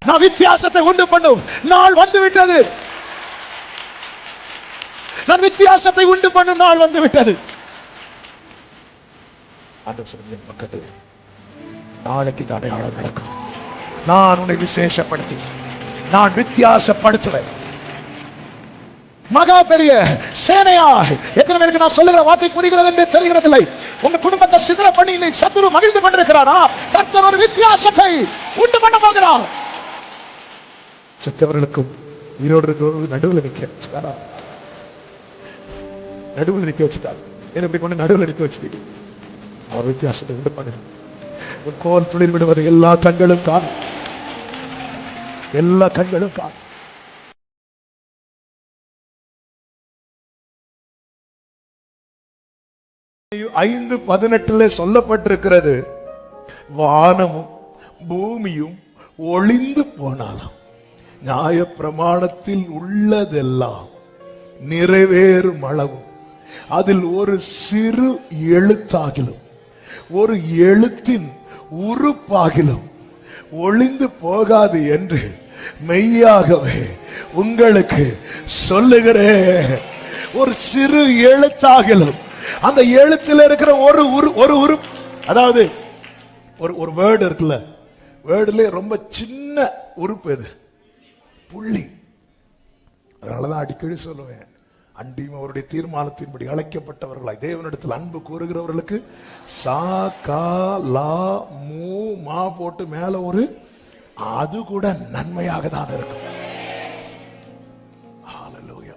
நான் வித்தியாசத்தை உண்டு பண்ணும் நாள் வந்து விட்டது. நான் வித்தியாசத்தை உண்டு பண்ணும் நாள் வந்து விட்டது. பக்கத்தில் நாளைக்கு இந்த அடையாளம் நடக்கும். நான் உன்னை விசேஷப்படுத்தி நான் வித்தியாசப்படுத்துவேன். மகா பெரிய சேனையா. எத்தனை பேருக்கு நான் சொல்லுகிற வார்த்தை புரிகிறது என்று தெரிகிறதில்லை. உங்க குடும்பத்தை சிதற பண்ணி சத்துரு மகிழ்ந்து கொண்டிருக்கிறாரா? கர்த்தர் ஒரு வித்தியாசத்தை உண்டு பண்ண போகிறார். செத்தவர்களுக்கும் உயிரோடு நடுவில் நிக்க நடுவில் நிக்க வச்சுட்டார். எப்படி கொண்டு நடுவில் நிக்க வச்சுட்டீங்க? அவர் வித்தியாசத்தை உண்டு பண்ணு. உன் கோல் துளிர் விடுவது எல்லா கண்களும் காணும். எல்லா கண்களும் காணும். 5:18 சொல்லப்பட்டிருக்கிறது, வானமும் பூமியும் ஒளிந்து போனாலும் நியாய பிரமாணத்தில் உள்ளதெல்லாம் நிறைவேறும் அளவும் அதில் ஒரு சிறு எழுத்தாகிலும் ஒரு எழுத்தின் உறுப்பாகிலும் ஒளிந்து போகாது என்று மெய்யாகவே உங்களுக்கு சொல்லுகிறேன். ஒரு சிறு எழுத்தாகிலும் அந்த எழுத்துல இருக்கிற ஒரு உறுப்பு, அதாவது ஒரு வேர்டு இருக்குல்ல, வேர்டுல ரொம்ப சின்ன உறுப்பு எது? புள்ளி. அதனாலதான் அடிக்கடி சொல்லுவேன், அண்டியும் அவருடைய தீர்மானத்தின்படி அழைக்கப்பட்டவர்களாய் தேவனிடத்தில் அன்பு கூறுகிறவர்களுக்கு சா கா லா மூ மா போட்டு மேல ஒரு அது கூட நன்மையாக தான் இருக்கும்.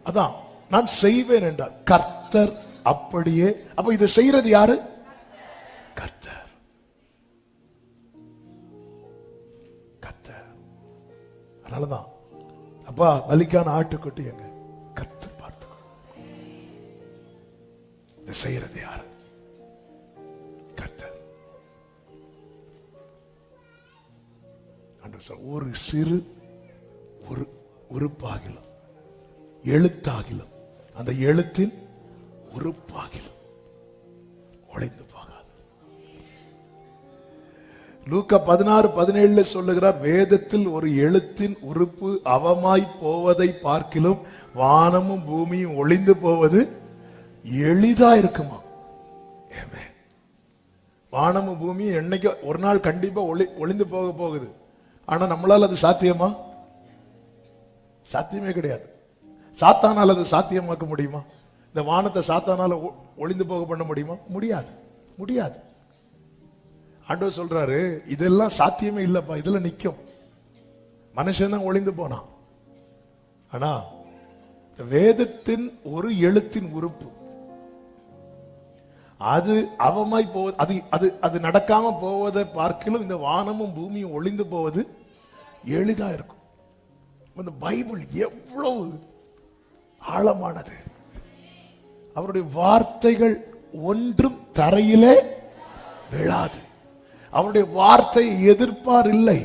அதான் நான் செய்வேன் என்றார் கர்த்தர். அப்படியே அப்ப இதை செய்யறது யாரு? கர்த்தர். கர்த்தர். அதனாலதான் அப்பா பலிக்கான ஆட்டுக்குட்டி எங்க? கர்த்தர் பார்த்து இதை செய்யறது யாரு? கர்த்தர். ஒரு சிறு ஒரு உறுப்பாகிலும் எழுத்தாகிலும் அந்த எழுத்தின் உறுப்பாகிலும் ஒளிந்து போகாது. லூக்கா 16:17 சொல்லுகிறார், வேதத்தில் ஒரு எழுத்தின் உறுப்பு அவமாய் போவதை பார்க்கிலும் வானமும் பூமியும் ஒளிந்து போவது எளிதா இருக்குமா? வானமும் பூமியும் என்னைக்கு ஒரு நாள் கண்டிப்பா ஒளிந்து போக போகுது. ஆனா நம்மளால அது சாத்தியமா? சாத்தியமே கிடையாது. சாத்தானால் அது சாத்தியமாக்க முடியுமா? இந்த வானத்தை சாத்தானால ஒளிந்து போக பண்ண முடியுமா? முடியாது, முடியாது. ஆண்டவர் சொல்றாரு, இதெல்லாம் சாத்தியமே இல்லப்பா, இதுல நிக்கும். மனுஷன் தான் ஒளிந்து போனான். ஆனா வேதத்தின் ஒரு எழுத்தின் உறுப்பு அது அவமாய் போவது, அது அது அது நடக்காம போவதை பார்க்கலும் இந்த வானமும் பூமியும் ஒளிந்து போவது எளிதா இருக்கும். இந்த பைபிள் எவ்வளவு ஆழமானது! அவருடைய வார்த்தைகள் ஒன்றும் தரையிலே விழாது. அவருடைய வார்த்தை எதிர்ப்பார் இல்லை.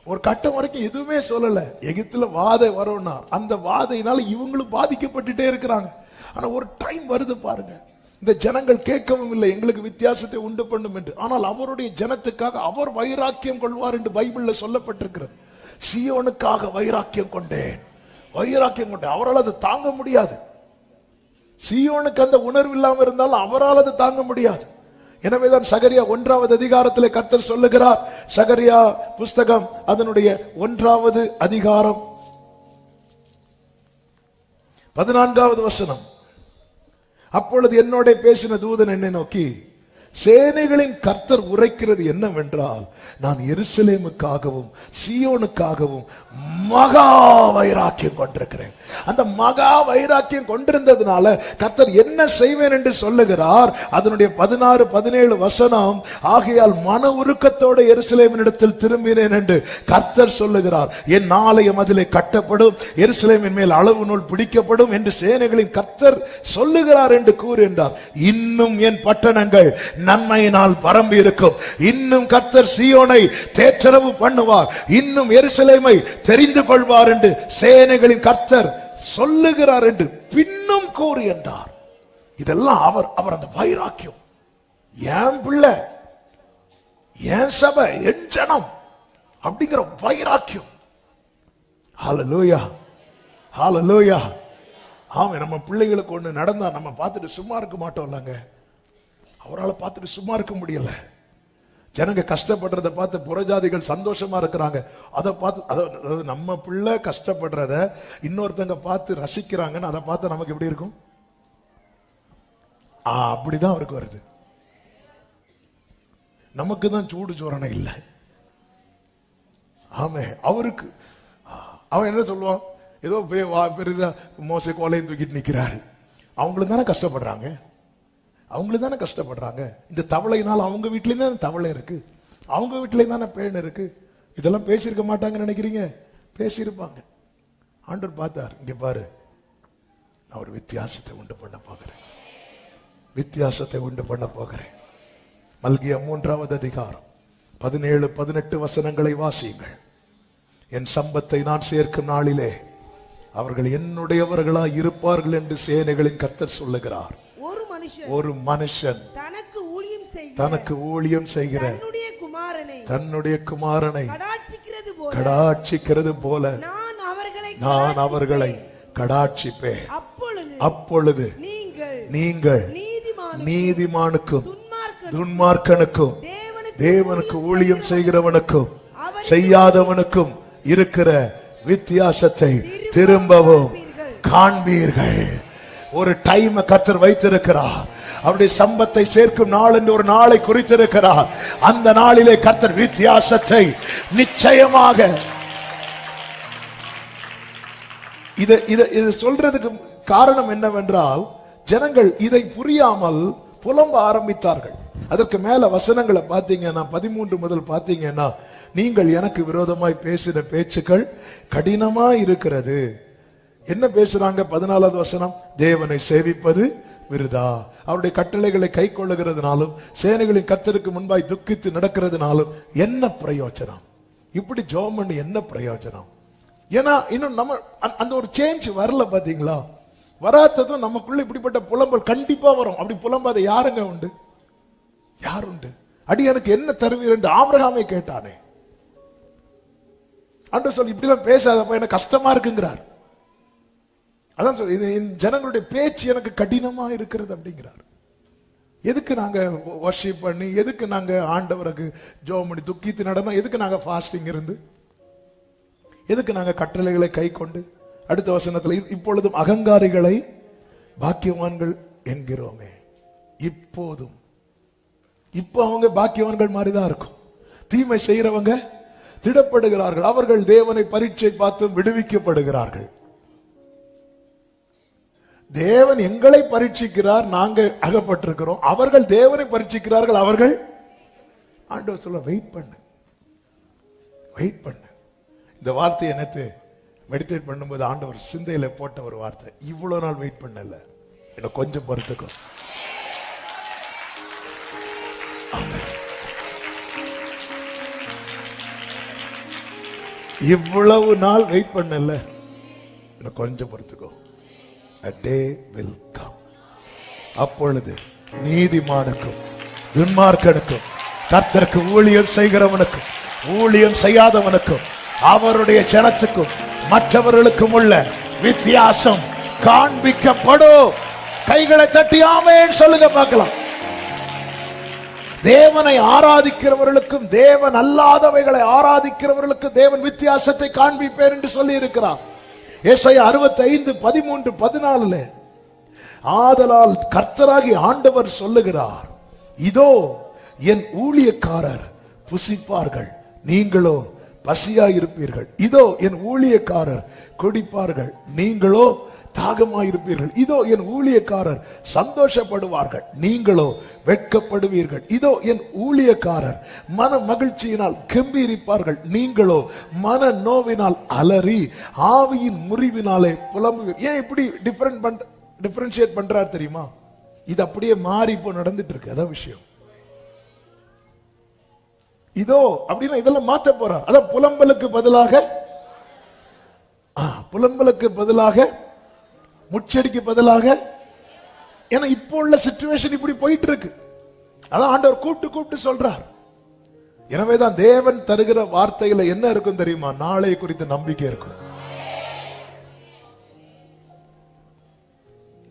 ஒரு கட்டம் வரைக்கும் எதுவுமே சொல்லல. எகிப்துல வாதை வரும்னா அந்த வாதையினால இவங்களும் பாதிக்கப்பட்டுட்டே இருக்கிறாங்க. ஆனா ஒரு டைம் வருது பாருங்க, இந்த ஜனங்கள் கேட்கவும் இல்லை எங்களுக்கு வித்தியாசத்தை உண்டு பண்ணும் என்று. ஆனால் அவருடைய ஜனத்துக்காக அவர் வைராக்கியம் கொள்வார் என்று பைபிள்ல சொல்லப்பட்டிருக்கிறது. சீயோனுக்காக வைராக்கியம் கொண்டேன், வைராக்கியம் கொண்டேன். அவரால் அது தாங்க முடியாது. சீயோனுக்கு அந்த உணர்வு இல்லாமல் இருந்தாலும் அவரால் அது தாங்க முடியாது. எனவேதான் சகரியா 1வது அதிகாரத்திலே கர்த்தர் சொல்லுகிறார், சகரியா புஸ்தகம் அதனுடைய 1வது அதிகாரம் 14வது வசனம். அப்பொழுது என்னோட பேசின தூதன் என்னை நோக்கி, சேனைகளின் கர்த்தர் உரைக்கிறது என்னவென்றால், நான் எருசலேமுக்காகவும் சீயோனுக்காகவும் மகா வைராக்கியம் கொண்டிருக்கிறேன். அந்த மகா வைராக்கியம் கொண்டிருந்ததுனால கர்த்தர் என்ன செய்வேன் என்று சொல்லுகிறார். அதனுடைய 16-17 வசனம், ஆகையால் மன உருக்கத்தோட எருசலேமினிடத்தில் திரும்பினேன் என்று கர்த்தர் சொல்லுகிறார். என் ஆலயம் அதிலே கட்டப்படும், எருசலேமின் மேல் அளவு நூல் பிடிக்கப்படும் என்று சேனைகளின் கர்த்தர் சொல்லுகிறார் என்று கூறுகின்றார். இன்னும் என் பட்டணங்கள் நன்மையினால் பரம்பி இருக்கும். இன்னும் கர்த்தர் சீயோனை தேற்றரவு பண்ணுவார். இன்னும் எருசலேமை தெரிந்து கொள்வார் என்று சேனைகளின் கர்த்தர் சொல்லுகிறார் என்று பின்னும் கூறுகின்றார். இதெல்லாம் அவர் அந்த வைராக்கியம். என் பிள்ளை, என் சபை, என் ஜனம் அப்படிங்கிற வைராக்கியம். ஹல்லேலூயா, ஹல்லேலூயா. ஆமா, நம்ம பிள்ளைகளுக்கு ஒண்ணு நடந்தா நம்ம பார்த்துட்டு சும்மா இருக்க மாட்டோம் இல்லங்க. அவரால் பார்த்துட்டு சும்மா இருக்க முடியல. ஜனங்க கஷ்டப்படுறத பார்த்து புறஜாதிகள் சந்தோஷமா இருக்கிறாங்க. அதை பார்த்து, அதாவது நம்ம பிள்ளை கஷ்டப்படுறத இன்னொருத்தங்க பார்த்து ரசிக்கிறாங்கன்னு அதை பார்த்து நமக்கு எப்படி இருக்கும்? அப்படிதான் அவருக்கு வருது. நமக்கு தான் சூடு சோரணை இல்லை. ஆமே, அவருக்கு அவன் என்ன சொல்லுவான்? ஏதோ பெரிதா மோசே கோலையும் தூக்கிட்டு நிக்கிறாரு. அவங்களும் தானே கஷ்டப்படுறாங்க, அவங்களும் தானே கஷ்டப்படுறாங்க. இந்த தவளையினால் அவங்க வீட்லயும் தானே தவளை இருக்கு, அவங்க வீட்லயும் தானே பேன் இருக்கு. இதெல்லாம் பேசியிருக்க மாட்டாங்கன்னு நினைக்கிறீங்க? பேசியிருப்பாங்க. ஆண்டவர் பார்த்தார், இங்க பாரு, நான் ஒரு வித்தியாசத்தை உண்டு பண்ண போகிறேன், வித்தியாசத்தை உண்டு பண்ண போகிறேன். மல்கியா 3வது அதிகாரம் 17-18 வசனங்களை வாசியுங்கள். என் சம்பத்தை நான் சேர்க்கும் நாளிலே அவர்கள் என்னுடையவர்களாய் இருப்பார்கள் என்று சேனைகளின் கர்த்தர் சொல்லுகிறார். ஒரு மனுஷன் தனக்கு ஊழியம் செய்கிற தன்னுடைய குமாரனை கடாட்சிக்கிறது போல நான் அவர்களை கடாட்சிப்பேன். அப்பொழுது நீங்கள் நீதிமானுக்கும் துன்மார்க்கனுக்கும் தேவனுக்கு ஊழியம் செய்கிறவனுக்கும் செய்யாதவனுக்கும் இருக்கிற வித்தியாசத்தை திரும்பவும் காண்பீர்கள். ஒரு டைம் கர்த்தர் வைத்திருக்கிறார். அவருடைய சம்பத்தை சேர்க்கும் நாள் என்று ஒரு நாளை குறித்திருக்கிறார். அந்த நாளிலே கர்த்தர் வித்தியாசத்தை நிச்சயமாக, இது சொல்றதுக்கு காரணம் என்னவென்றால், ஜனங்கள் இதை புரியாமல் புலம்ப ஆரம்பித்தார்கள். அதற்கு மேல வசனங்களை பார்த்தீங்கன்னா 13 முதல் பார்த்தீங்கன்னா, நீங்கள் எனக்கு விரோதமாய் பேசின பேச்சுக்கள் கடினமா இருக்கிறது. என்ன பேசுறாங்க? 14வது வசனம், தேவனை சேவிப்பது விருதா, அவருடைய கட்டளைகளை கை கொள்ளுகிறதுனாலும் சேனைகளின் கர்த்தருக்கு முன்பாய் துக்கித்து நடக்கிறதுனாலும் என்ன பிரயோஜனம்? இப்படி ஜெபம் பண்ணி என்ன பிரயோஜனம்? ஏன்னா இன்னும் நம்ம அந்த ஒரு சேஞ்ச் வரல. பாத்தீங்களா? வராததும் நமக்குள்ள இப்படிப்பட்ட புலம்பல் கண்டிப்பா வரும். அப்படி புலம்பாத யாருங்க உண்டு? யார் உண்டு? அடி எனக்கு என்ன தருவீர் என்று ஆபிரகாமே கேட்டானே. ஆண்டவர் சொல்லி இப்படிலாம் பேசாதப்ப எனக்கு கஷ்டமா இருக்குங்கிறார். அதான் சொல்லி ஜனங்களுடைய பேச்சு எனக்கு கடினமா இருக்கிறது அப்படிங்கிறார். எதுக்கு நாங்க வர்ஷிப் பண்ணி, எதுக்கு நாங்க ஆண்டவருக்கு ஜெபம் பண்ணி துக்கித்து நடந்தோம், எதுக்கு நாங்க ஃபாஸ்டிங் இருந்து, எதுக்கு நாங்க கட்டளைகளை கை கொண்டு? அடுத்த வசனத்துல, இப்பொழுதும் அகங்காரிகளை பாக்கியவான்கள் என்கிறோமே. இப்போதும் இப்போ அவங்க பாக்கியவான்கள் மாதிரிதான் இருக்கும். தீமை செய்யறவங்க திடப்படுகிறார்கள். அவர்கள் தேவனை பரீட்சை பார்த்து விடுவிக்கப்படுகிறார்கள். தேவன் எங்களை பரீட்சிக்கிறார், நாங்க அகப்பட்டிருக்கிறோம். அவர்கள் தேவனை பரீட்சிக்கிறார்கள், அவர்கள். ஆண்டவர் சொல்ல, வெயிட் பண்ணு, வெயிட் பண்ணு. இந்த வார்த்தையை நேத்து மெடிடேட் பண்ணும்போது ஆண்டவர் சிந்தையில போட்ட ஒரு வார்த்தை. இவ்வளவு நாள் வெயிட் பண்ணல, எனக்கு கொஞ்சம் பொறுத்துக்கும். இவ்வளவு நாள் வெயிட் பண்ணல, எனக்கு கொஞ்சம் பொறுத்துக்கோ. A day will come. அப்பொழுது நீதிமானுக்கும் துன்மார்க்கனுக்கும் கர்த்தருக்கு ஊழியம் செய்கிறவனுக்கும் ஊழியம் செய்யாதவனுக்கும் அவருடைய ஜனத்துக்கும் மற்றவர்களுக்கும் உள்ள வித்தியாசம் காண்பிக்கப்படும். கைகளை தட்டி ஆமென் சொல்லுங்க பார்க்கலாம். தேவனை ஆராதிக்கிறவர்களுக்கும் தேவன் அல்லாதவைகளை ஆராதிக்கிறவர்களுக்கு தேவன் வித்தியாசத்தை காண்பிப்பேன் என்று சொல்லி இருக்கிறார். ஏசாயா 65:13-14 ஆதலால் கர்த்தராகிய ஆண்டவர் சொல்லுகிறார், இதோ என் ஊழியக்காரர் புசிப்பார்கள், நீங்களோ பசியாயிருப்பீர்கள். இதோ என் ஊழியக்காரர் குடிப்பார்கள், நீங்களோ தாகமாயிருப்பீர்கள். இதோ என் ஊழியக்காரர் சந்தோஷப்படுவார்கள், நீங்களோ வெட்கப்படுவீர்கள். இதோ என் ஊழியக்காரர் மன மகிழ்ச்சியினால் கம்பீரிப்பார்கள், நீங்களோ மன நோவினால் அலறி ஆவியின் முறிவினாலே புலம்புவீர்கள். ஏன் இப்படி டிஃபரன்ஷியேட் பண்றார் தெரியுமா? இது அப்படியே மாறி இப்போ நடந்துட்டு இருக்கு. அதான் விஷயம். இதோ அப்படின்னா இதெல்லாம் மாத்த போறார். அதான் புலம்பலுக்கு பதிலாக முச்சடிக்கு பதிலாக. ஏன்னா இப்போ உள்ள சிச்சுவேஷன் இப்படி போயிட்டு இருக்கு. அதான் ஆண்டவர் கூப்பிட்டு சொல்றார், எனவேதான் தேவன் தருகிற வார்த்தையில என்ன இருக்கும் தெரியுமா? நாளை குறித்த நம்பிக்கை இருக்கும்.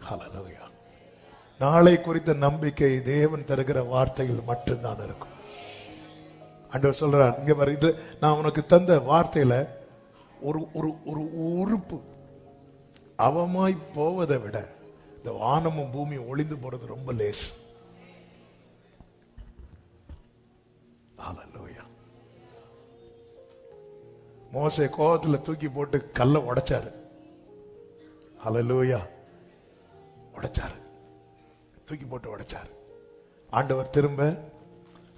ஹல்லேலூயா. நாளை குறித்த நம்பிக்கை தேவன் தருகிற வார்த்தையில் மட்டும்தான் இருக்கும். ஆண்டவர் சொல்றார், இங்க பாரு, இது நான் உனக்கு தந்த வார்த்தையில ஒரு ஒரு ஒரு உறுப்பு அவமாய் போவதை விட இந்த வானமும் பூமியும் ஒளிந்து போறது ரொம்ப லேஸ். ஹல்லேலூயா. மோசே கோவத்துல தூக்கி போட்டு கல்லை உடைச்சாரு. ஹல்லேலூயா. உடைச்சாரு, தூக்கி போட்டு உடைச்சாரு. ஆண்டவர் திரும்ப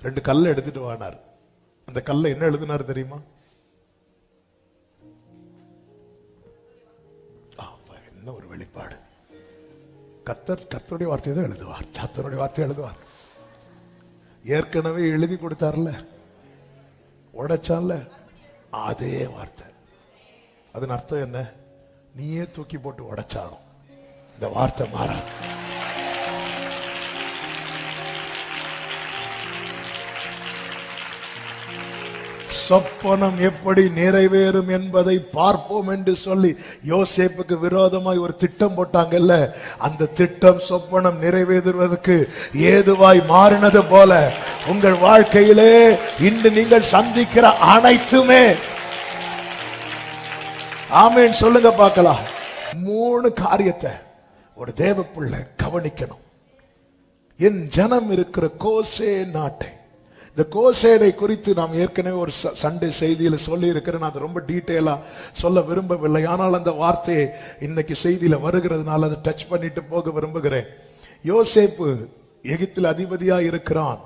2 கல்லை எடுத்துட்டு வானார். அந்த கல்லை என்ன எழுதினார் தெரியுமா? என்ன ஒரு வெளிப்பாடு! கர்த்தருடைய வார்த்தையை தான் எழுதுவார், சாத்தனுடைய வார்த்தையை எழுதுவார். ஏற்கனவே எழுதி கொடுத்தார்ல, உடைச்சான்ல, அதே வார்த்தை. அதன் அர்த்தம் என்ன? நீயே தூக்கி போட்டு உடைச்சாலும் இந்த வார்த்தை மாறாது. சொப்பனம் எப்படி நிறைவேறும் என்பதை பார்ப்போம் என்று சொல்லி யோசேப்புக்கு விரோதமாய் ஒரு திட்டம் போட்டாங்கல்ல, அந்த திட்டம் சொப்பனம் நிறைவேறுவதற்கு ஏதுவாய் மாறினது போல உங்கள் வாழ்க்கையிலே இன்று நீங்கள் சந்திக்கிற அனைத்துமே, ஆமென் சொல்லுங்க பார்க்கலாம். 3 காரியத்தை ஒரு தேவ பிள்ளை கவனிக்கணும். என் ஜனம் இருக்கிற கோசே நாட்டை, இந்த கோசேனை குறித்து நாம் ஏற்கனவே ஒரு சண்டே செய்தியில சொல்லி இருக்கிறேன். அது ரொம்ப டீட்டெயிலா சொல்ல விரும்பவில்லை. ஆனால் அந்த வார்த்தையை இன்னைக்கு செய்தியில வருகிறதுனால அதை டச் பண்ணிட்டு போக விரும்புகிறேன். யோசேப்பு எகிப்தில் அதிபதியா இருக்கிறான்.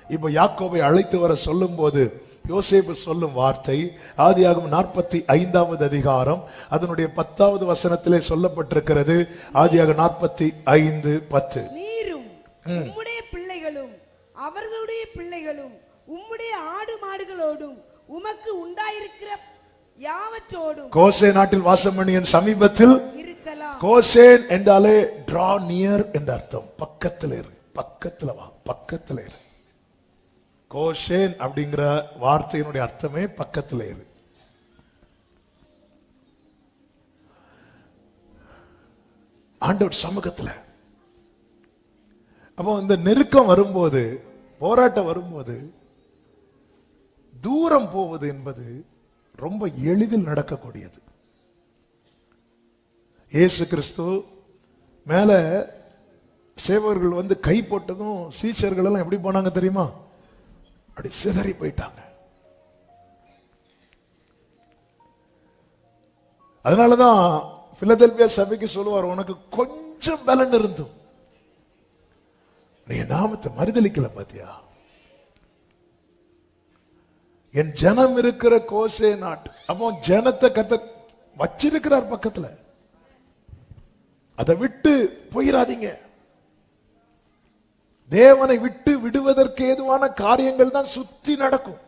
இப்ப யாக்கோபை அழைத்து வர சொல்லும் போது யோசேப்பு சொல்லும் வார்த்தை ஆதியாகமம் 45வது அதிகாரம் அதனுடைய 10வது வசனத்திலே சொல்லப்பட்டிருக்கிறது. ஆதியாகமம் 45:10. நீரும் உம்முடைய பிள்ளைகளும் அவர்களுடைய பிள்ளைகளும் உம்முடைய ஆடு மாடுகளோடும் உமக்கு உண்டாயிருக்கிற யாவற்றோடும் கோசே நாட்டில் வாசம் பண்ணிய சமீபத்தில் இருக்கலாம். கோசேன் என்றாலே டிரா நியர் என்ற அர்த்தம். பக்கத்துல இரு, பக்கத்துல வா, பக்கத்துல இரு. கோசேன் அப்படிங்கிற வார்த்தையினுடைய அர்த்தமே பக்கத்துல இரு. ஆண்டவர் சமூகத்துல. அப்போ இந்த நெருக்கம் வரும்போது, போராட்டம் வரும்போது, தூரம் போவது என்பது ரொம்ப எளிதில் நடக்கக்கூடியது. இயேசு கிறிஸ்து மேல சேவகர்கள் வந்து கை போட்டதும் சீஷர்கள் எல்லாம் எப்படி போனாங்க தெரியுமா? அப்படி சிதறி போயிட்டாங்க. அதனாலதான் பிலதெல்பியா சபைக்கு சொல்லுவார், உனக்கு கொஞ்சம் பலன் இருந்தும் நீ நாமத்தை மறுதலிக்கல பாத்தியா? என் ஜனம் இருக்கிற கோசே நாட்டு. அப்போ ஜனத்தை கர்த்தர் வச்சிருக்கிறார் பக்கத்துல. அதை விட்டு போயிடாதீங்க. தேவனை விட்டு விடுவதற்கு ஏதுவான காரியங்கள் தான் சுத்தி நடக்கும்.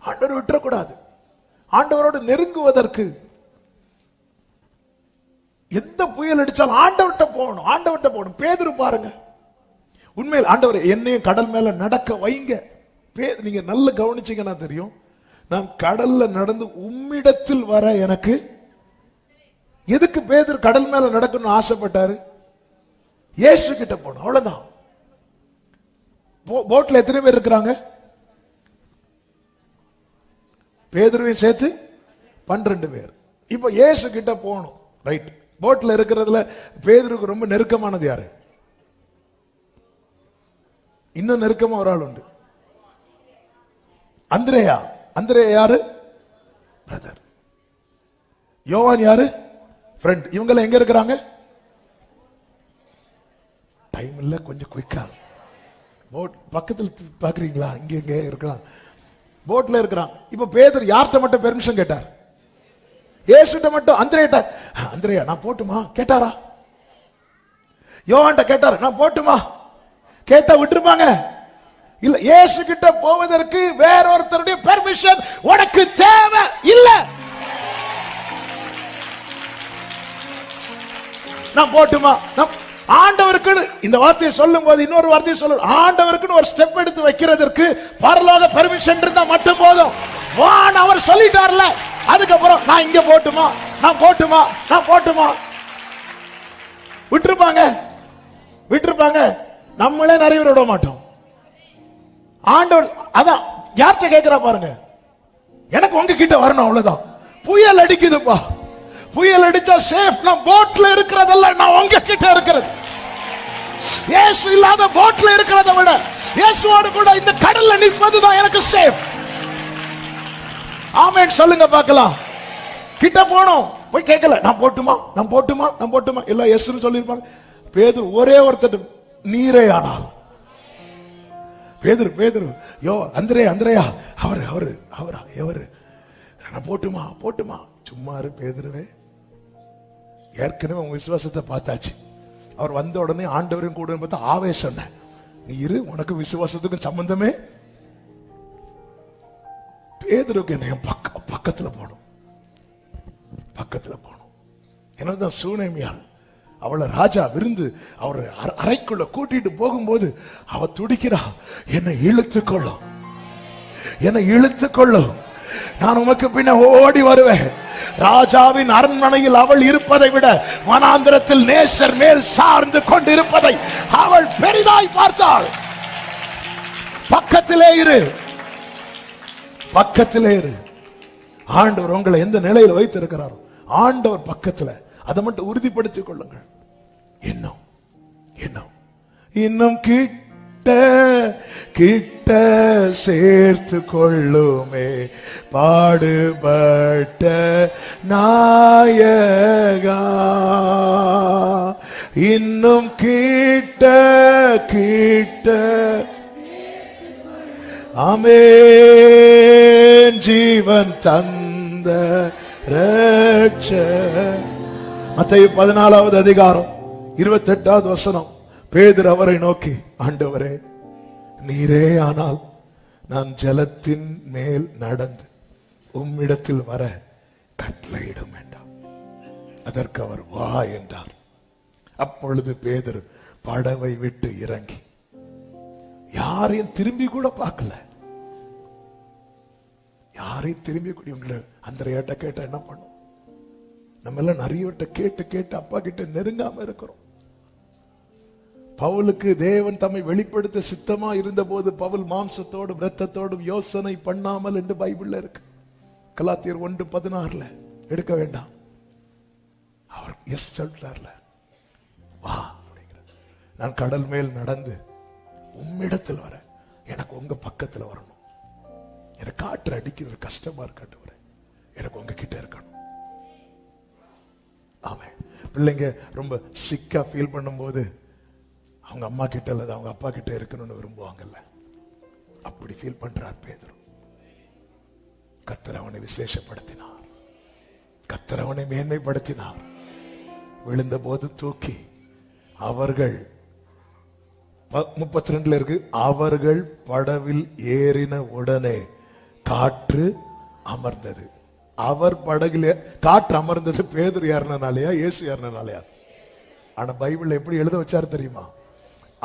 ஆண்டவர் விட்டுறக்கூடாது. ஆண்டவரோடு நெருங்குவதற்கு எந்த புயல் அடிச்சாலும் ஆண்டவர்கிட்ட போகணும், ஆண்டவர்கிட்ட போகணும். பேதுரு பாருங்க, உண்மையில் ஆண்டவர் என்னையும் கடல் மேல நடக்க வைங்க. நீங்க நல்ல கவனிச்சீங்கன்னா தெரியும், நான் கடல்ல நடந்து உம்மிடத்தில் வர எனக்கு எதுக்கு பேதுரு கடல் மேல நடக்கணும்னு ஆசைப்பட்டாரு? இயேசு கிட்ட போகணும், அவ்வளவுதான். போட்ல எத்தனை பேர் இருக்கிறாங்க? பேதுருவையும் சேர்த்து 12 பேர். இப்ப இயேசு கிட்ட போகணும், ரைட். போட்ல இருக்கிறதுல பேதுருக்கு ரொம்ப நெருக்கமானது யாரு? இன்னும் நெருக்கமா ஒரு ஆள் உண்டு, அந்திரேயா. அந்திரேயா யாரு? பிரதர். யோவான் யாரு? ஃப்ரெண்ட். இவங்க எங்க இருக்கிறாங்க? டைம் இல்ல, கொஞ்சம் குயிக்கா. போட் பக்கத்தில் பாக்குறீங்களா? இங்க எங்க இருக்கலாம், போட்ல இருக்கிறான். இப்ப பேதுரு யார்கிட்ட மட்டும் பெர்மிஷன் கேட்டார்? இயேசுட்ட மட்டும். அந்திரேயா, அந்திரேயா நான் போட்டுமா கேட்டாரா? யோவான்ட்ட கேட்டார், நான் போட்டுமா கேட்டா விட்டுருப்பாங்க? இல்ல. இயேசு கிட்ட போவதற்கு வேற ஒருத்தருடைய பெர்மிஷன் உனக்கு தேவை இல்ல. நான் போட்டுமா? ஆண்டவர் ஆண்டவருக்கு இந்த வார்த்தையை சொல்லும் போது இன்னொரு வார்த்தையை சொல்லும், ஆண்டவருக்கு ஒரு ஸ்டெப் எடுத்து வைக்கிறதுக்கு பரலோக பெர்மிஷன் இருந்தா மட்டும் போதும். வான் அவர் சொல்லிட்டார்ல, அதுக்கப்புறம் நான் இங்க போட்டுமா, நான் போட்டுமா, நான் போட்டுமா விட்டுருப்பாங்க. நம்மளே நிறைய பேர் விட மாட்டோம். ஆண்டவர் அதான் யார்கிட்ட கேட்கிறா பாருங்க, எனக்கு உங்க கிட்ட வரணும், அவ்வளவுதான். புயல் அடிக்குதுப்பா, புயல் அடிச்சா சேஃப். நான் போட்ல இருக்கிறதெல்லாம் நான் உங்க கிட்ட இருக்கிறது. இயேசு இல்லாத போட்ல இருக்கிறத விட இயேசுவோடு கூட இந்த கடல்ல நிற்பதுதான் எனக்கு சேஃப். ஆமென் சொல்லுங்க பார்க்கலாம். கிட்ட போனோம், போய் கேட்கல, நான் போட்டுமா எல்லாம் எஸ்ன்னு சொல்லிருப்பாங்க. பேதுரு ஒரே ஒருத்தர் நீரே ஆனால். பேதுரு யோ அந்திரேயா அவரா எவரு, நான் போட்டுமா சும்மா இரு பேதுருவே. ஏற்கனவே உங்க விசுவாசத்தை பார்த்தாச்சு. அவர் வந்த உடனே ஆண்டவரையும் கூட பார்த்தா ஆவேசம், நீ இரு, உனக்கு விசுவாசத்துக்கும் சம்பந்தமே. பேதுருக்கு என்ன பக்கத்துல போகணும். என்னதான் சூனேமியால் அவளை ராஜா விருந்து அவர் அறைக்குள்ள கூட்டிட்டு போகும்போது அவ துடிக்கிறா, என்னை இழுத்துக்கொள்ளும், நான் உமக்கு பின்ன ஓடி வருவேன். ராஜாவின் அரண்மனையில் அவள் இருப்பதை விட வனாந்திரத்தில் நேசர் மேல் சார்ந்து கொண்டிருப்பதை அவள் பெரிதாய் பார்த்தாள். பக்கத்திலே இரு. ஆண்டவர் உங்களை எந்த நிலையில் வைத்திருக்கிறாரோ ஆண்டவர் பக்கத்துல, அதை மட்டும் உறுதிப்படுத்திக் கொள்ளுங்கள். இன்னும் கிட்ட சேர்த்து கொள்ளுமே பாடுபட்ட நாயகா. இன்னும் கிட்ட ஆமென் ஜீவன் தந்த ரட்சகர். மத்தேயு 14வது அதிகாரம் 28வது வசனம். பேதுரு அவரை நோக்கி, ஆண்டவரே நீரே ஆனால் நான் ஜலத்தின் மேல் நடந்து உம்மிடத்தில் வர கட்டளையிடும் என்றார். அதற்கு அவர் வா என்றார். அப்பொழுது பேதுரு படவை விட்டு இறங்கி யாரையும் திரும்பி கூட பார்க்கல. யாரையும் திரும்பி கூட, அந்திரேயாட்ட கேட்ட என்ன பண்ணும்? நம்ம எல்லாம் நிறைய கேட்டு அப்பா கிட்ட நெருங்காம இருக்கிறோம். பவுலுக்கு தேவன் தம்மை வெளிப்படுத்த சித்தமா இருந்த போது பவுல் மாம்சத்தோடும் இரத்தத்தோடும் யோசனை பண்ணாமல் என்று பைபிள்ல இருக்கு. கலாத்தியர் 1:16 எடுக்க வேண்டாம். அவர் எஸ் சொல்றார்ல, வா அப்படிங்கிறார். நான் கடல் மேல் நடந்து உம்மிடத்தில் வர, எனக்கு உங்க பக்கத்துல வரணும். எனக்கு காற்று அடிக்கிறது கஷ்டமா இருக்காட்டு, எனக்கு உங்க கிட்ட இருக்கணும். ஆமா, பிள்ளைங்க ரொம்ப சிக்கா ஃபீல் பண்ணும்போது அவங்க அம்மா கிட்ட அல்லது அவங்க அப்பா கிட்ட இருக்கணும்னு விரும்புவாங்கல்ல, அப்படி ஃபீல் பண்றார் பேதுரு. கர்த்தர் அவனை விசேஷப்படுத்தினார், கர்த்தர் அவனை மேன்மைப்படுத்தினார். விழுந்த போது தூக்கி அவர்கள் 32 இருக்கு, அவர்கள் படவில் ஏறின உடனே காற்று அமர்ந்தது. அவர் படகில காற்று அமர்ந்தது பேதுரு ஏறினாலையா இயேசு ஏறினாலையா? ஆனா பைபிள்ல எப்படி எழுத வச்சாரு தெரியுமா?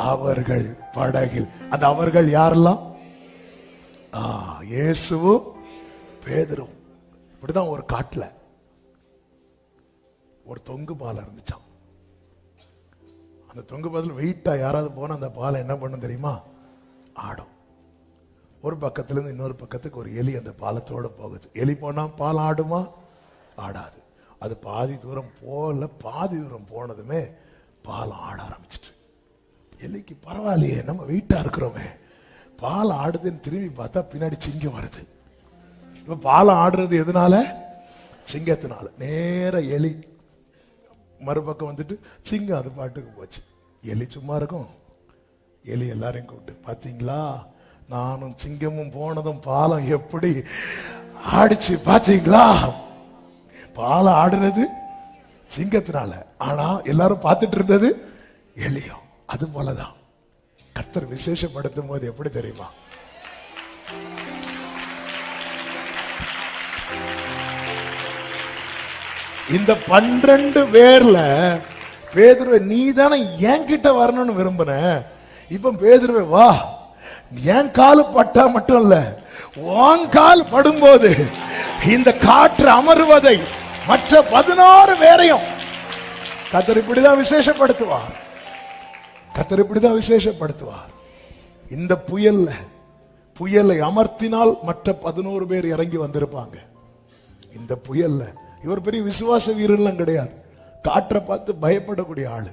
அவர்கள் படகில். அந்த அவர்கள் யாரெல்லாம்? இயேசுவும் பேதுரும். இப்படிதான் ஒரு காட்டுல ஒரு தொங்கு பாலம் இருந்துச்சாம். அந்த தொங்கு பாலத்தில் வெயிட்டா யாராவது போனா அந்த பாலம் என்ன பண்ணும் தெரியுமா? ஆடும். ஒரு பக்கத்துல இருந்து இன்னொரு பக்கத்துக்கு ஒரு எலி அந்த பாலத்தோட போகுது. எலி போனா பாலம் ஆடுமா? ஆடாது. அது பாதி தூரம் போனதுமே பாலம் ஆட ஆரம்பிச்சிட்டு, எலிக்கு பரவாயில்லையே நம்ம வெயிட்டா இருக்கிறோமே, பாலம் ஆடுதுன்னு திரும்பி பார்த்தா பின்னாடி சிங்கம் வருது. இப்ப பாலம் ஆடுறது எதனால? சிங்கத்தினால. நேர எலி மறுபக்கம் வந்துட்டு சிங்கம் அது பாட்டுக்கு போச்சு. எலி சும்மா இருக்கும். எலி எல்லாரையும் கூப்பிட்டு, பாத்தீங்களா நானும் சிங்கமும் போனதும் பாலம் எப்படி ஆடிச்சு பாத்தீங்களா? பாலம் ஆடுறது சிங்கத்தினால, ஆனா எல்லாரும் பார்த்துட்டு இருந்தது எலியும். அது போலதான் கர்த்தர் விசேஷப்படுத்தும் போது எப்படி தெரியுமா? இந்த 12 பேர்ல பேதுருவே, நீ தானே என்கிட்ட வரணும்னு விரும்பின. இப்ப பேதுருவே, வா, என் காலு பட்டா மட்டும் இல்ல, உன் கால் படும்போது இந்த காற்று அமருவதை மற்ற 16 பேரையும் கர்த்தர் இப்படிதான் விசேஷப்படுத்துவார். கர்த்தர் இப்படிதான் விசேஷப்படுத்துவார். இந்த புயலை அமர்த்தினால் மற்ற 11 பேர் இறங்கி வந்திருப்பாங்க. இந்த புயல்ல இவர் பெரிய விசுவாச வீரர்லாம் கிடையாது, காற்றை பார்த்து பயப்படக்கூடிய ஆளு.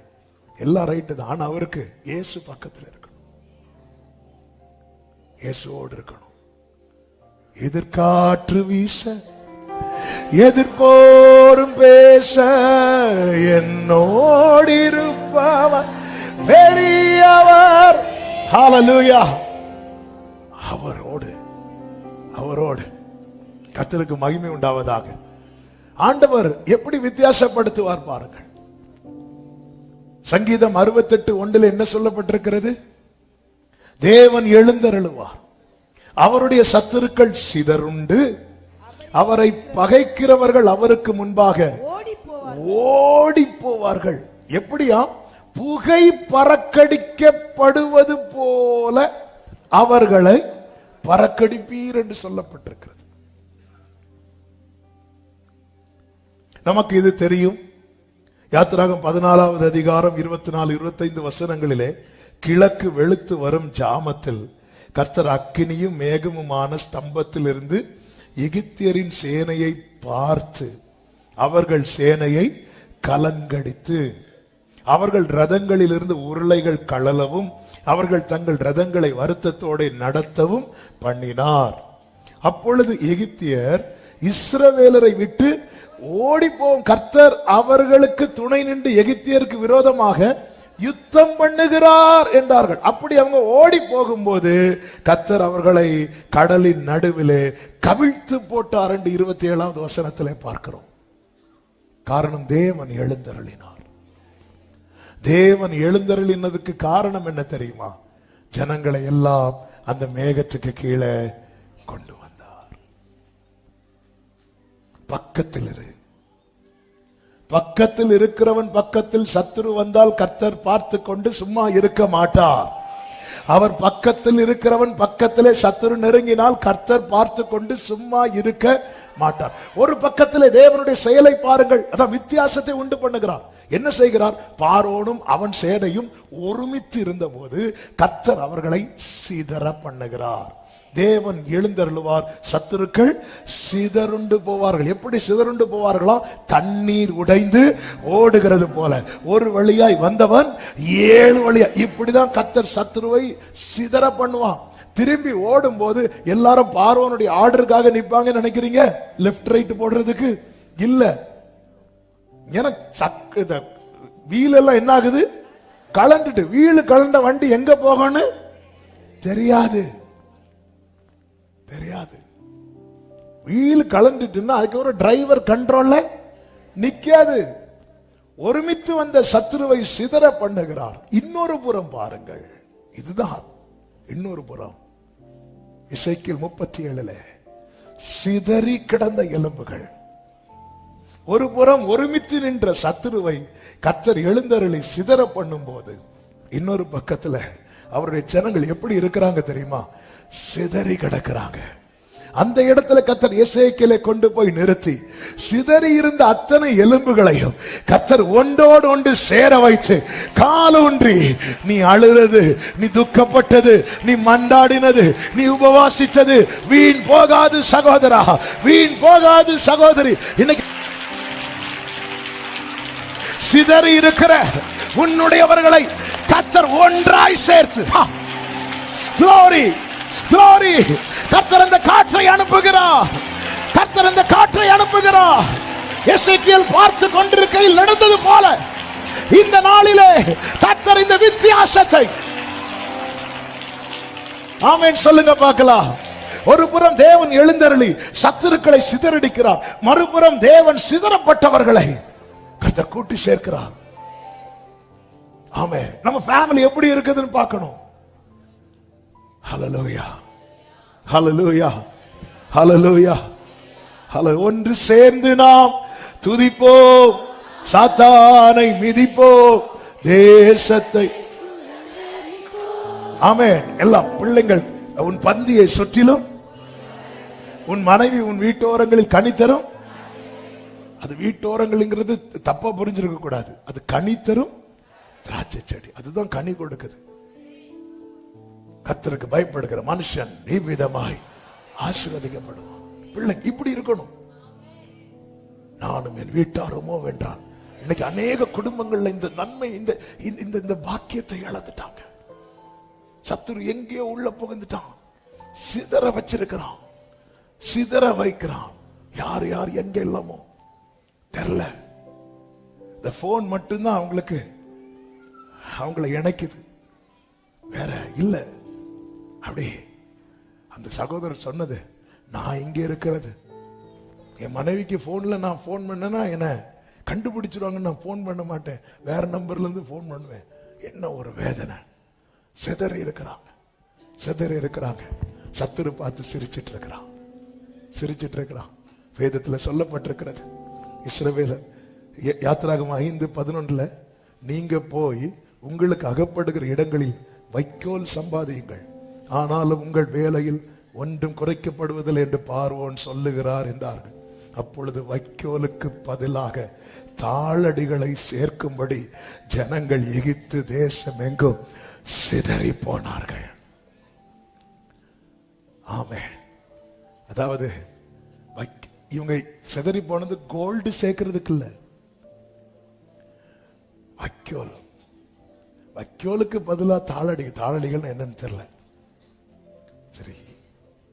எல்லாம் ரைட்டு தான், ஆனா அவருக்கு இயேசு பக்கத்தில் இருக்கணும், இயேசுவோடு இருக்கணும். எதிர்காற்று வீச எதிர்போரும் பேச என்னோடு இருப்பவர் பெரியவர். ஹல்லேலூயா. அவரோடு கர்த்தருக்கு மகிமை உண்டாவதாக. ஆண்டவர் எப்படி வித்தியாசப்படுத்துவார் பாருங்கள். சங்கீதம் 68:1 என்ன சொல்லப்பட்டிருக்கிறது? தேவன் எழுந்தருளுவார், அவருடைய சத்துருக்கள் சிதறுண்டு, அவரை பகைக்கிறவர்கள் அவருக்கு முன்பாக ஓடி போவார்கள். எப்படியா? புகை பறக்கடிக்கப்படுவது போல அவர்களை பறக்கடிப்பீர் என்று சொல்லப்பட்டிருக்கிறது. நமக்கு இது தெரியும். யாத்திராகம் 14வது அதிகாரம் 24-25 வசனங்களிலே, கிழக்கு வெளுத்து வரும் ஜாமத்தில் கர்த்தர் அக்கினியும் மேகமுமான ஸ்தம்பத்தில் இருந்து எகிப்தியரின் சேனையை பார்த்து அவர்கள் சேனையை கலங்கடித்து அவர்கள் ரதங்களிலிருந்து உருளைகள் கழலவும் அவர்கள் தங்கள் ரதங்களை வருத்தத்தோடு நடத்தவும் பண்ணினார். அப்பொழுது எகிப்தியர் இஸ்ரவேலரை விட்டு ஓடிப்போம், கர்த்தர் அவர்களுக்கு துணை நின்று எகிப்தியருக்கு விரோதமாக யுத்தம் பண்ணுகிறார் என்றார்கள். அப்படி அவங்க ஓடி போகும்போது கர்த்தர் அவர்களை கடலின் நடுவிலே கவிழ்த்து போட்டார் என்று 27வது வசனத்திலே பார்க்கிறோம். காரணம், தேவன் எழுந்தருளினார். தேவன் எழுந்தருளினதுக்கு காரணம் என்ன தெரியுமா? ஜனங்களை எல்லாம் அந்த மேகத்துக்கு கீழே கொண்டு வந்தார். பக்கத்தில் இருக்கிறவன் பக்கத்தில் சத்துரு வந்தால் கர்த்தர் பார்த்து கொண்டு சும்மா இருக்க மாட்டார். அவர் பக்கத்தில் இருக்கிறவன் பக்கத்திலே சத்துரு நெருங்கினால் கர்த்தர் பார்த்து கொண்டு சும்மா இருக்க மாட்டார். ஒரு பக்கத்திலே தேவனுடைய செயலை பாருங்கள், அதான் வித்தியாசத்தை உண்டு பண்ணுகிறார். என்ன செய்கிறார்? பார்வோனும் அவன் சேனையும் ஒருமித்து இருந்த போது கர்த்தர் அவர்களை சிதற பண்ணுகிறார். தேவன் எழுந்தருளுவார், சத்துருக்கள் சிதறுண்டு போவார்கள். எப்படி சிதறுண்டு போவார்களா? தண்ணீர் உடைந்து ஓடுகிறது போல. ஒரு வழியாய் வந்தவன் 7 வழியா. இப்படிதான் கர்த்தர் சத்துருவை சிதற பண்ணுவான். திரும்பி ஓடும் போது எல்லாரும் பார்வோனுடைய ஆர்டருக்காக நிப்பாங்க நினைக்கிறீங்க? லெப்ட் ரைட் போடுறதுக்கு இல்ல. எனக்கு வீல் எல்லாம் என்ன ஆகுது? கலண்டுட்டு. வீல் கலண்ட வண்டி எங்க போகணும் தெரியாது. வீல் கலந்துட்டுன்னா அதுக்கப்புறம் டிரைவர் கண்ட்ரோல்ல நிக்காது. ஒருமித்து வந்த சத்துருவை சிதற பண்ணுகிறார். இன்னொரு புறம் பாருங்கள், இதுதான் இன்னொரு புறம். எசேக்கியேல் 37 சிதறி கிடந்த எலும்புகள். ஒரு புறம் ஒருமித்து நின்ற சத்துருவை கர்த்தர் எழுந்தருளி சிதற பண்ணும் போது, இன்னொரு பக்கத்துல அவருடைய ஜனங்கள் எப்படி இருக்கிறாங்க தெரியுமா? சிதறி கிடக்கிறாங்க. அந்த இடத்துல கர்த்தர் எசேக்கியேலை கொண்டு போய் நிறுத்தி சிதறி இருந்த அத்தனை எலும்புகளையும் கர்த்தர் ஒன்றோடு ஒன்று சேர வைத்து, காலூன்றி நீ அழுறது, நீ துக்கப்பட்டது, நீ மண்டாடினது, நீ உபவாசித்தது வீண் போகாது சகோதரா, வீண் போகாது சகோதரி. இன்னைக்கு சிதறி இருக்கிற உன்னுடையவர்களை கர்த்தர் ஒன்றாய் சேர்த்து, glory glory, கர்த்தர் அந்த காற்றை அனுப்புகிறார். கர்த்தர் அந்த காற்றை அனுப்புகிறார். எசேக்கியேல் பார்த்து கொண்டிருக்கையில் நடந்தது போல இந்த நாளிலே கர்த்தர் இந்த வித்தியாசத்தை, ஆமென் சொல்லுங்க பார்க்கலாம். ஒரு புறம் தேவன் எழுந்தருளி சத்துருக்களை சிதறடிக்கிறார், மறுபுறம் தேவன் சிதறப்பட்டவர்களை கர்த்தர் கூட்டி சேர்க்கிறார். ஆமென். நம்ம ஃபேமிலி எப்படி இருக்குதுன்னு பார்க்கணும். ஹல்லேலூயா ஹல்லேலூயா ஹல்லேலூயா. ஒன்று சேர்ந்து நாம் துதிப்போம், சாத்தானை மிதிப்போ, தேசத்தை. ஆமென். எல்லாம் பிள்ளைகள் உன் பந்தியை சுற்றிலும், உன் மனைவி உன் வீட்டோரங்களில் கனி தரும். அது வீட்டோரங்கள்ங்கிறது தப்பா புரிஞ்சிருக்க கூடாது. அது கனி தரும் திராட்சை செடி, அதுதான் கனி கொடுக்குது. கர்த்தருக்கு பயப்படுகிற மனுஷன் இவ்விதமாய் ஆசீர்வதிக்கப்படுவான். பிள்ளை இப்படி இருக்கணும். நானும் என் வீட்டாருமோ வென்றால். இன்னைக்கு அநேக குடும்பங்கள்ல இந்த நன்மை, இந்த இந்த பாக்கியத்தை இழந்துட்டாங்க. சத்துரு எங்கேயோ உள்ள புகுந்துட்டான், சிதற வச்சிருக்கிறான், சிதற வைக்கிறான். யார் யார் எங்க இல்லாமோ தெரியல. இந்த போன் மட்டும்தான் அவங்களை இணைக்குது, வேற இல்ல. அப்படி அந்த சகோதரர் சொன்னது, நான் இங்க இருக்கிறது, என் மனைவிக்கு போன்ல நான் போன் பண்ணனா என்ன கண்டுபிடிச்சிருவாங்க, நான் போன் பண்ண மாட்டேன், வேற நம்பர்ல இருந்து போன் பண்ணுவேன். என்ன ஒரு வேதனை. சிதறி இருக்கிறாங்க, சிதறி இருக்கிறாங்க. சத்துரு பார்த்து சிரிச்சிட்டு இருக்கிறான். வேதத்துல சொல்லப்பட்டிருக்கிறது, இஸ்ரவேலர் யாத்திராகமம் 5:11 நீங்க போய் உங்களுக்கு அகப்படுகிற இடங்களில் வைக்கோல் சம்பாதியுங்கள், ஆனாலும் உங்கள் வேலையில் ஒன்றும் குறைக்கப்படுவதில்லை என்று பார்வோன் சொல்லுகிறார் என்றார்கள். அப்பொழுது வைக்கோலுக்கு பதிலாக தாளடிகளை சேர்க்கும்படி ஜனங்கள் எகிப்து தேசம் எங்கும் சிதறி போனார்கள். ஆமென். அதாவது இவங்க சிதறி போனது கோல்டு சேர்க்கிறதுக்கு இல்ல, வைக்கோலுக்கு பதிலா தாளடிகள் என்னன்னு தெரியல. சரி,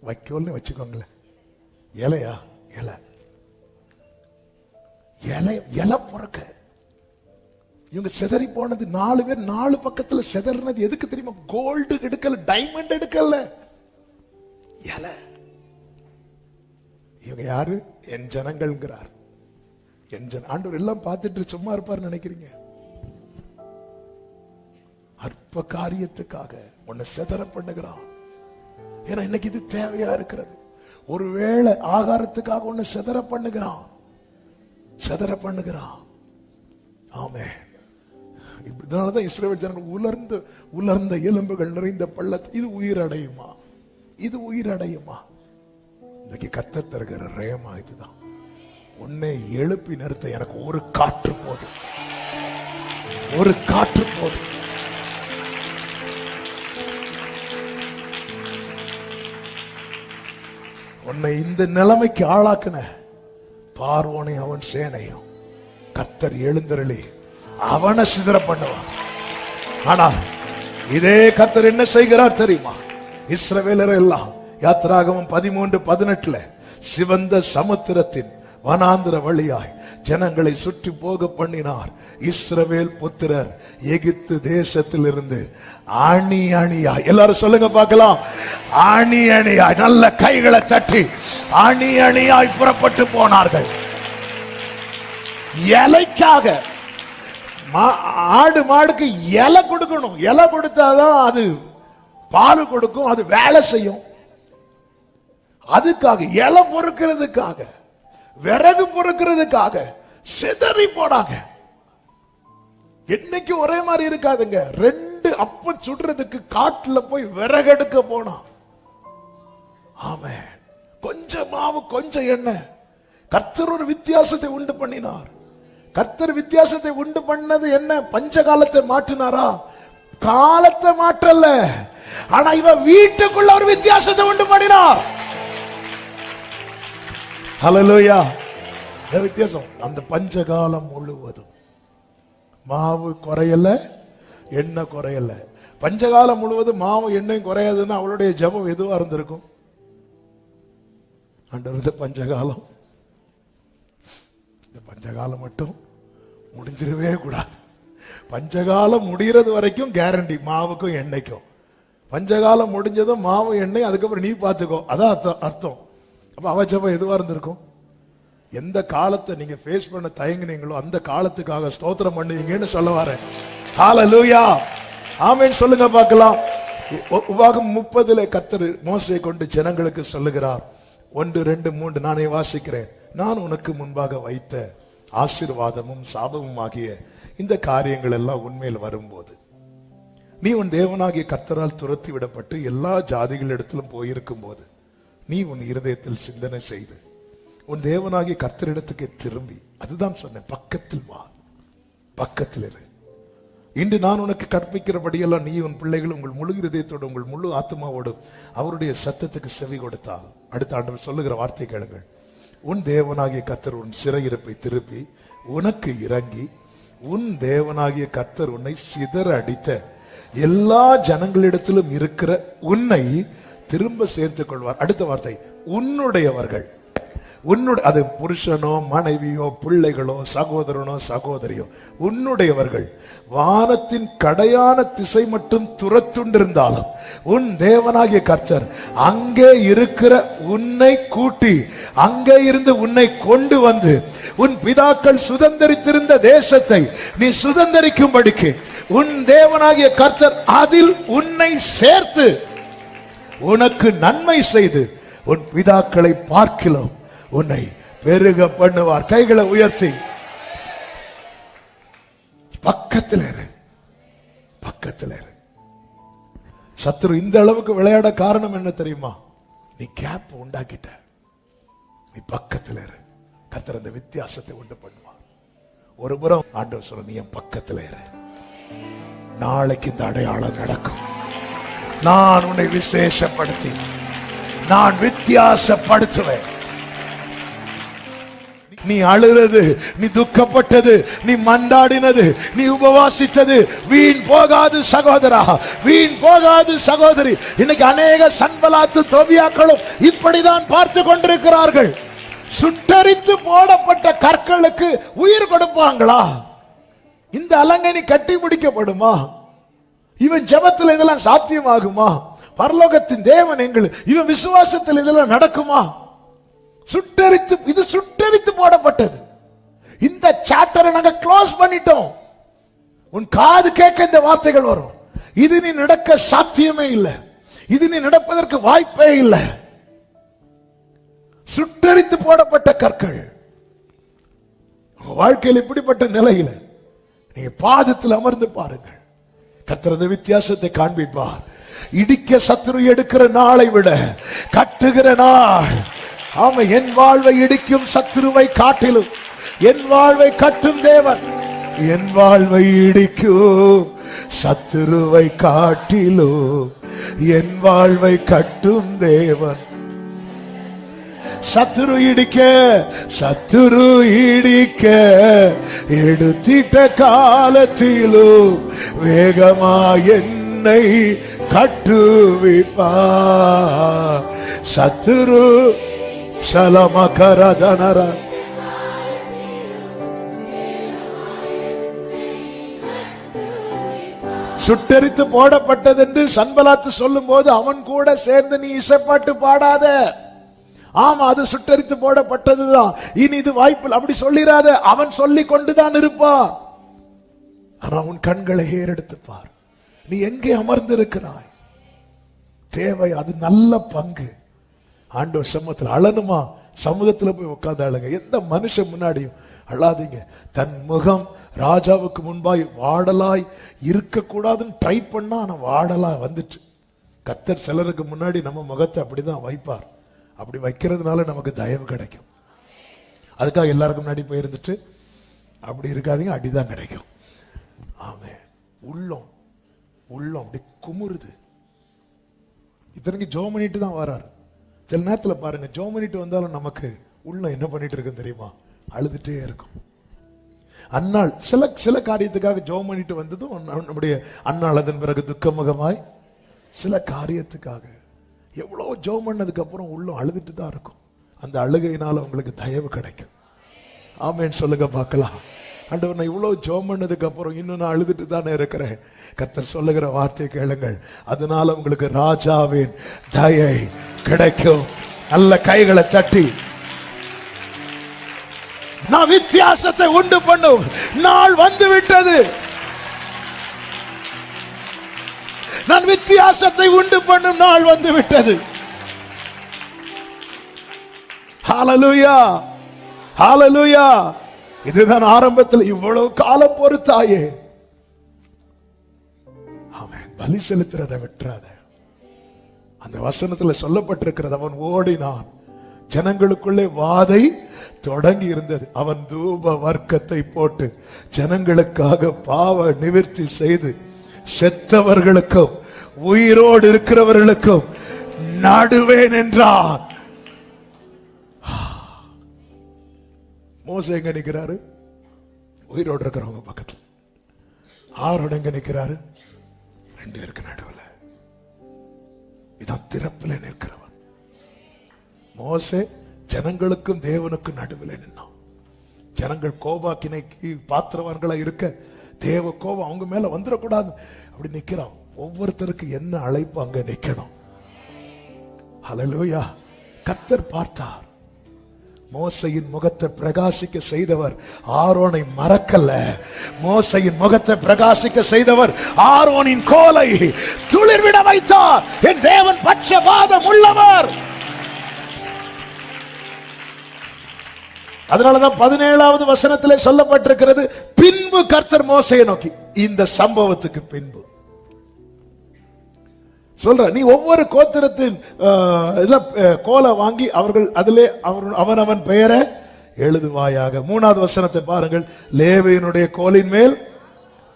வைக்கோல்னு வச்சுக்கோங்களேன். இலையா? இலை பொறுக்க இவங்க சிதறி போனது. 4 பேர் 4 பக்கத்துல சிதறினது எதுக்கு தெரியுமா? கோல்டு எடுக்கல, டைமண்ட் எடுக்கல, இலை. இவங்க யாரு? என் ஜனங்கள்ங்கிறார். ஆண்டவர் எல்லாம் பார்த்துட்டு சும்மா இருப்பார் நினைக்கிறீங்க? அற்ப காரியத்துக்காக உன்னை சிதற பண்ணுகிறான். ஏன்னா இன்னைக்கு இது தேவையா இருக்கிறது. ஒருவேளை ஆகாரத்துக்காக உன்னை சிதற பண்ணுகிறான். ஆமென். இதனாலதான் இஸ்ரவேல் ஜனங்கள் உலர்ந்த எலும்புகள் நிறைந்த பள்ளத்தை, இது உயிரடையுமா? இன்னைக்கு கர்த்தர் தருகிற ரேமா இதுதான். உன்னை எழுப்பி நிறுத்த எனக்கு ஒரு காற்று போதும். உன்னை இந்த நிலைமைக்கு ஆளாக்குன பார்வோனை அவன் சேனையும் கர்த்தர் எழுந்தருளி அவனை சிதற பண்ணுவான். ஆனால் இதே கர்த்தர் என்ன செய்கிறார் தெரியுமா? இஸ்ரவேலர் எல்லாம் யாத்திராகமம் 13:18 சிவந்த சமுத்திரத்தின் வனாந்திர வழியாய் ஜனங்களை சுற்றி போக பண்ணினார். இஸ்ரவேல் புத்திரர் எகிப்து தேசத்திலிருந்து அணி அணியாய், எல்லாரும் சொல்லுங்க பார்க்கலாம், அணி அணியாய், நல்ல கைகளை தட்டி அணி அணியாய் புறப்பட்டு போனார்கள். இலைக்காக ஆடு மாடுக்கு இலை கொடுக்கணும். இலை கொடுத்தாதான் அது பால் கொடுக்கும், அது வேலை செய்யும். அதுக்காக இலை பொறுக்கிறதுக்காக, விறகு பொறுக்கிறதுக்காக சிதறி போனாங்க. என்னைக்கு ஒரே மாதிரி இருக்காதுங்க. 2 அப்பம் சுடுறதுக்கு காட்டுல போய் விறகெடுக்க போனா, ஆமென், கொஞ்சம் மாவு கொஞ்சம் எண்ணெய். கர்த்தர் ஒரு வித்தியாசத்தை உண்டு பண்ணினார். கர்த்தர் வித்தியாசத்தை உண்டு பண்ணது என்ன? பஞ்ச காலத்தை மாற்றினாரா? காலத்தை மாற்றல, ஆனா இவன் வீட்டுக்குள்ள ஒரு வித்தியாசத்தை உண்டு பண்ணினார். ஹல்லேலூயா. வித்தியாசம். அந்த பஞ்சகாலம் முழுவதும் மாவு குறையல, எண்ணெய் குறையல. பஞ்சகாலம் முழுவதும் மாவு எண்ணெய் குறையாதுன்னா அவளுடைய ஜெபம் எதுவா இருந்திருக்கும்? ஆண்டவர், இந்த பஞ்சகாலம் மட்டும் முடிஞ்சிடவே கூடாது. பஞ்சகாலம் முடிகிறது வரைக்கும் கேரண்டி, மாவுக்கும் எண்ணெய்க்கும். பஞ்சகாலம் முடிஞ்சதும் மாவு எண்ணெய், அதுக்கப்புறம் நீ பார்த்துக்கோ, அதான் அர்த்தம். அப்ப அவ ஜெபம் எதுவா இருந்திருக்கும்? எந்த காலத்தை நீங்க ஃபேஸ் பண்ண தயங்குனீங்களோ அந்த காலத்துக்காக ஸ்தோத்திரம் பண்ணுவீங்கன்னு சொல்ல வரேன். ஹல்லேலூயா, ஆமென் சொல்லுங்க பார்க்கலாம். உபாகம் 30 கர்த்தர் மோசேயை கொண்டு ஜனங்களுக்கு சொல்லுகிறார். 1, 2, 3 நானே வாசிக்கிறேன். நான் உனக்கு முன்பாக வைத்த ஆசீர்வாதமும் சாபமும் ஆகிய இந்த காரியங்கள் எல்லாம் உண்மையில் வரும்போது, நீ உன் தேவனாகிய கர்த்தரால் துரத்தி விடப்பட்டு எல்லா ஜாதிகளிடத்திலும் போயிருக்கும் போது, நீ உன் இருதயத்தில் சிந்தனை செய்து உன் தேவனாகிய கர்த்தரிடத்துக்கு திரும்பி, அதுதான் சொன்னேன், பக்கத்தில் வா, பக்கத்தில் இரு. இன்று நான் உனக்கு கற்பிக்கிறபடியெல்லாம் நீ உன் பிள்ளைகள் உங்கள் முழு இருதயத்தோடு உங்கள் முழு ஆத்மாவோடு அவருடைய சத்தத்துக்கு செவி கொடுத்தால், அடுத்த ஆண்டவர் சொல்லுகிற வார்த்தை கேளுங்கள், உன் தேவனாகிய கர்த்தர் உன் சிறையிருப்பை திருப்பி உனக்கு இறங்கி உன் தேவனாகிய கர்த்தர் உன்னை சிதற அடித்த எல்லா ஜனங்களிடத்திலும் இருக்கிற உன்னை திரும்ப சேர்த்துக் கொள்வார். அடுத்த வார்த்தை, உன்னுடையவர்கள். அது புருஷனோ மனைவியோ பிள்ளைகளோ சகோதரனோ சகோதரியோ, உன்னுடையவர்கள் வானத்தின் கடையான திசை மட்டும் துரத்துண்டிருந்தாலும் உன் தேவனாகிய கர்த்தர் அங்கே இருக்கிற உன்னை கூட்டி அங்கே இருந்து உன்னை கொண்டு வந்து உன் பிதாக்கள் சுதந்தரித்திருந்த தேசத்தை நீ சுதந்தரிக்கும்படிக்கு உன் தேவனாகிய கர்த்தர் அதில் உன்னை சேர்த்து உனக்கு நன்மை செய்து உன் பிதாக்களை பார்க்கலாம் உன்னை பெருக பண்ணுவார். கைகளை உயர்த்தி பக்கத்தில் இரு, பக்கத்தில் இரு. சத்துரு இந்த அளவுக்கு விளையாட காரணம் என்ன தெரியுமா? நீ கேப் உண்டாக்கிட்ட. நீ பக்கத்தில் இரு, கர்த்தர் அந்த வித்தியாசத்தை உண்டு பண்ணுவார். ஒரு புறம் ஆண்டவர் சொல்ல, நீ என் பக்கத்தில் இரு, நாளைக்கு இந்த அடையாளம் நடக்கும். நான் உன்னை விசேஷப்படுத்தி நான் வித்தியாசப்படுத்துவேன். நீ அழுறது, நீ துக்கப்பட்டது, நீ மண்டாடினது, நீ உபவாசித்தது வீண் போகாது சகோதரா, வீண் போகாது சகோதரி. இன்னைக்கு அநேக சன்பலாத்து தோபியாக்களும் இப்படிதான் பார்த்து கொண்டிருக்கிறார்கள். சுட்டரித்து போடப்பட்ட கற்களுக்கு உயிர் கொடுப்பாங்களா? இந்த அலங்கனி கட்டி முடிக்கப்படுமா? இவன் ஜெபத்தில் இதெல்லாம் சாத்தியமாகுமா? பரலோகத்தின் தேவன் எங்கள் இவன் விசுவாசத்தில் இதெல்லாம் நடக்குமா? சுட்டரித்து, இது சுட்டரித்து போடப்பட்டது. இந்த சாப்டரை நாங்க க்ளோஸ் பண்ணிட்டோம். உன் காது கேட்க இந்த வார்த்தைகள் வரும். இது நீ நடக்க சாத்தியமே இல்லை, இது நீ நடப்பதற்கு வாய்ப்பே இல்லை. சுட்டரித்து போடப்பட்ட கற்கள். வாழ்க்கையில் இப்படிப்பட்ட நிலையில நீங்க பாதத்தில் அமர்ந்து பாருங்கள், கர்த்தர் வித்தியாசத்தை காண்பிப்பார். இடிக்க சத்துரு எடுக்கிற நாளை விட கட்டுகிற நாள். ஆமா, என் வாழ்வை இடிக்கும் சத்துருவை காட்டிலும் என் வாழ்வை கட்டும் தேவன். என் வாழ்வை இடிக்கும் சத்துருவை காட்டிலும் என் வாழ்வை கட்டும் தேவன். சத்துரு இடிக்க எடுத்திட்ட காலத்திலும் வேகமா என்னை கட்டுவிப்பா. சத்துரு சலமகரதனர சுட்டரித்து போடப்பட்டது என்று சன்பலாத்து சொல்லும் போது அவன் கூட சேர்ந்து நீ இசைப்பாட்டு பாடாத. ஆமா, அது சுட்டரித்து போடப்பட்டதுதான், இனி இது வாய்ப்பு அப்படி சொல்லிராத. அவன் சொல்லிக் கொண்டுதான் இருப்பான். ஆனா உன் கண்களை ஏறெடுத்து பார், நீ எங்கே அமர்ந்திருக்கிறாய்? தேவை, அது நல்ல பங்கு. ஆண்டவர் சமூகத்தில் அழணுமா? சமூகத்துல போய் உட்கார்ந்து அழுங்க. எந்த மனுஷன் முன்னாடியும் அழாதீங்க. தன் முகம் ராஜாவுக்கு முன்பாய் வாடலாய் இருக்கக்கூடாதுன்னு ட்ரை பண்ணா, ஆனா வாடலா வந்துட்டு. கர்த்தர் சிலருக்கு முன்னாடி நம்ம முகத்தை அப்படிதான் வைப்பார். அப்படி வைக்கிறதுனால நமக்கு தயவு கிடைக்கும். அதுக்காக எல்லாருக்கும் முன்னாடி போயிருந்துட்டு அப்படி இருக்காதீங்க, அடிதான் கிடைக்கும். ஆமென். உள்ளம் உள்ளம் அப்படி குமுறுது. இத்தனைக்கு ஜெபம் பண்ணிட்டு தான் வராரு. சில நேரத்தில் பாருங்க, ஜெபம் பண்ணிட்டு வந்தாலும் நமக்கு உள்ளம் என்ன பண்ணிட்டு இருக்குன்னு தெரியுமா? அழுதுட்டே இருக்கும். அன்னாள் சில காரியத்துக்காக ஜெபம் பண்ணிட்டு வந்ததும் நம்முடைய அன்னாள் அதன் பிறகு துக்கமுகமாய் சில காரியத்துக்காக எவ்வளவு ஜெபம் பண்ணதுக்கு அப்புறம் உள்ளம் அழுதுட்டு தான் இருக்கும். அந்த அழுகையினால உங்களுக்கு தயவு கிடைக்கும். ஆமென் சொல்லுங்க பார்க்கலாம். ஆண்டவர், நான் இவ்வளவு ஜெபம் பண்ணதுக்கு அப்புறம் இன்னும் நான் அழுதுட்டு தானே இருக்கிறேன். கர்த்தர் சொல்லுகிற வார்த்தை கேளுங்கள், அதனால உங்களுக்கு ராஜாவின் தயை கிடைக்கும். நல்ல கைகளை தட்டி, நான் வித்தியாசத்தை உண்டு பண்ணும் நாள் வந்து விட்டது. நான் வித்தியாசத்தை உண்டு பண்ணும் நாள் வந்து விட்டது. ஹalleluya, ஹalleluya. இதுதான் ஆரம்பத்தில் இவ்வளவு காலம் பொறுத்தாயே. அவன் பலி செலுத்துறதை விட்டுறாத. அந்த வசனத்துல சொல்லப்பட்டிருக்கிறது, அவன் ஓடினான், ஜனங்களுக்குள்ளே வாதை தொடங்கி இருந்தது. அவன் தூப வர்க்கத்தை போட்டு ஜனங்களுக்காக பாவ நிவர்த்தி செய்து செத்தவர்களுக்கும் உயிரோடு இருக்கிறவர்களுக்கும் நடுவேன் என்றான். மோசே எங்க நிக்கிறாரு? உயிரோடு இருக்கிறவங்க பக்கத்துல. ஆரோன் எங்க நிக்கிறாரு? 2 பேருக்கு நடுவில். இதான் திறப்பில் நிற்கிறவன். மோசே ஜனங்களுக்கும் தேவனுக்கும் நடுவில் நின்னான். ஜனங்கள் கோபாக்கினைக்கு பாத்திரவான்களா இருக்க, தேவ கோபம் அவங்க மேல வந்துடக்கூடாது அப்படி நிக்கிறான். ஒவ்வொருத்தருக்கு என்ன அழைப்பு அங்க நிக்கணும். ஹல்லேலூயா. கர்த்தர் பார்த்தார். மோசையின் முகத்தை பிரகாசிக்க செய்தவர் ஆரோனை மறக்கல. மோசையின் முகத்தை பிரகாசிக்க செய்தவர் ஆரோனின் கோலை துளிர்விட வைத்தார். என் தேவன் பட்சபாதம் உள்ளவர். அதனாலதான் 17வது வசனத்திலே சொல்லப்பட்டிருக்கிறது, பின்பு கர்த்தர் மோசையை நோக்கி, இந்த சம்பவத்துக்கு பின்பு சொல்ற, நீ ஒவ்வொரு கோத்திரத்தின் கோலை வாங்கி அவர்கள் அதிலே அவன் பெயரை எழுதுவாயாக. 3வது வசனத்தை பாருங்கள், லேவியனுடைய கோலின் மேல்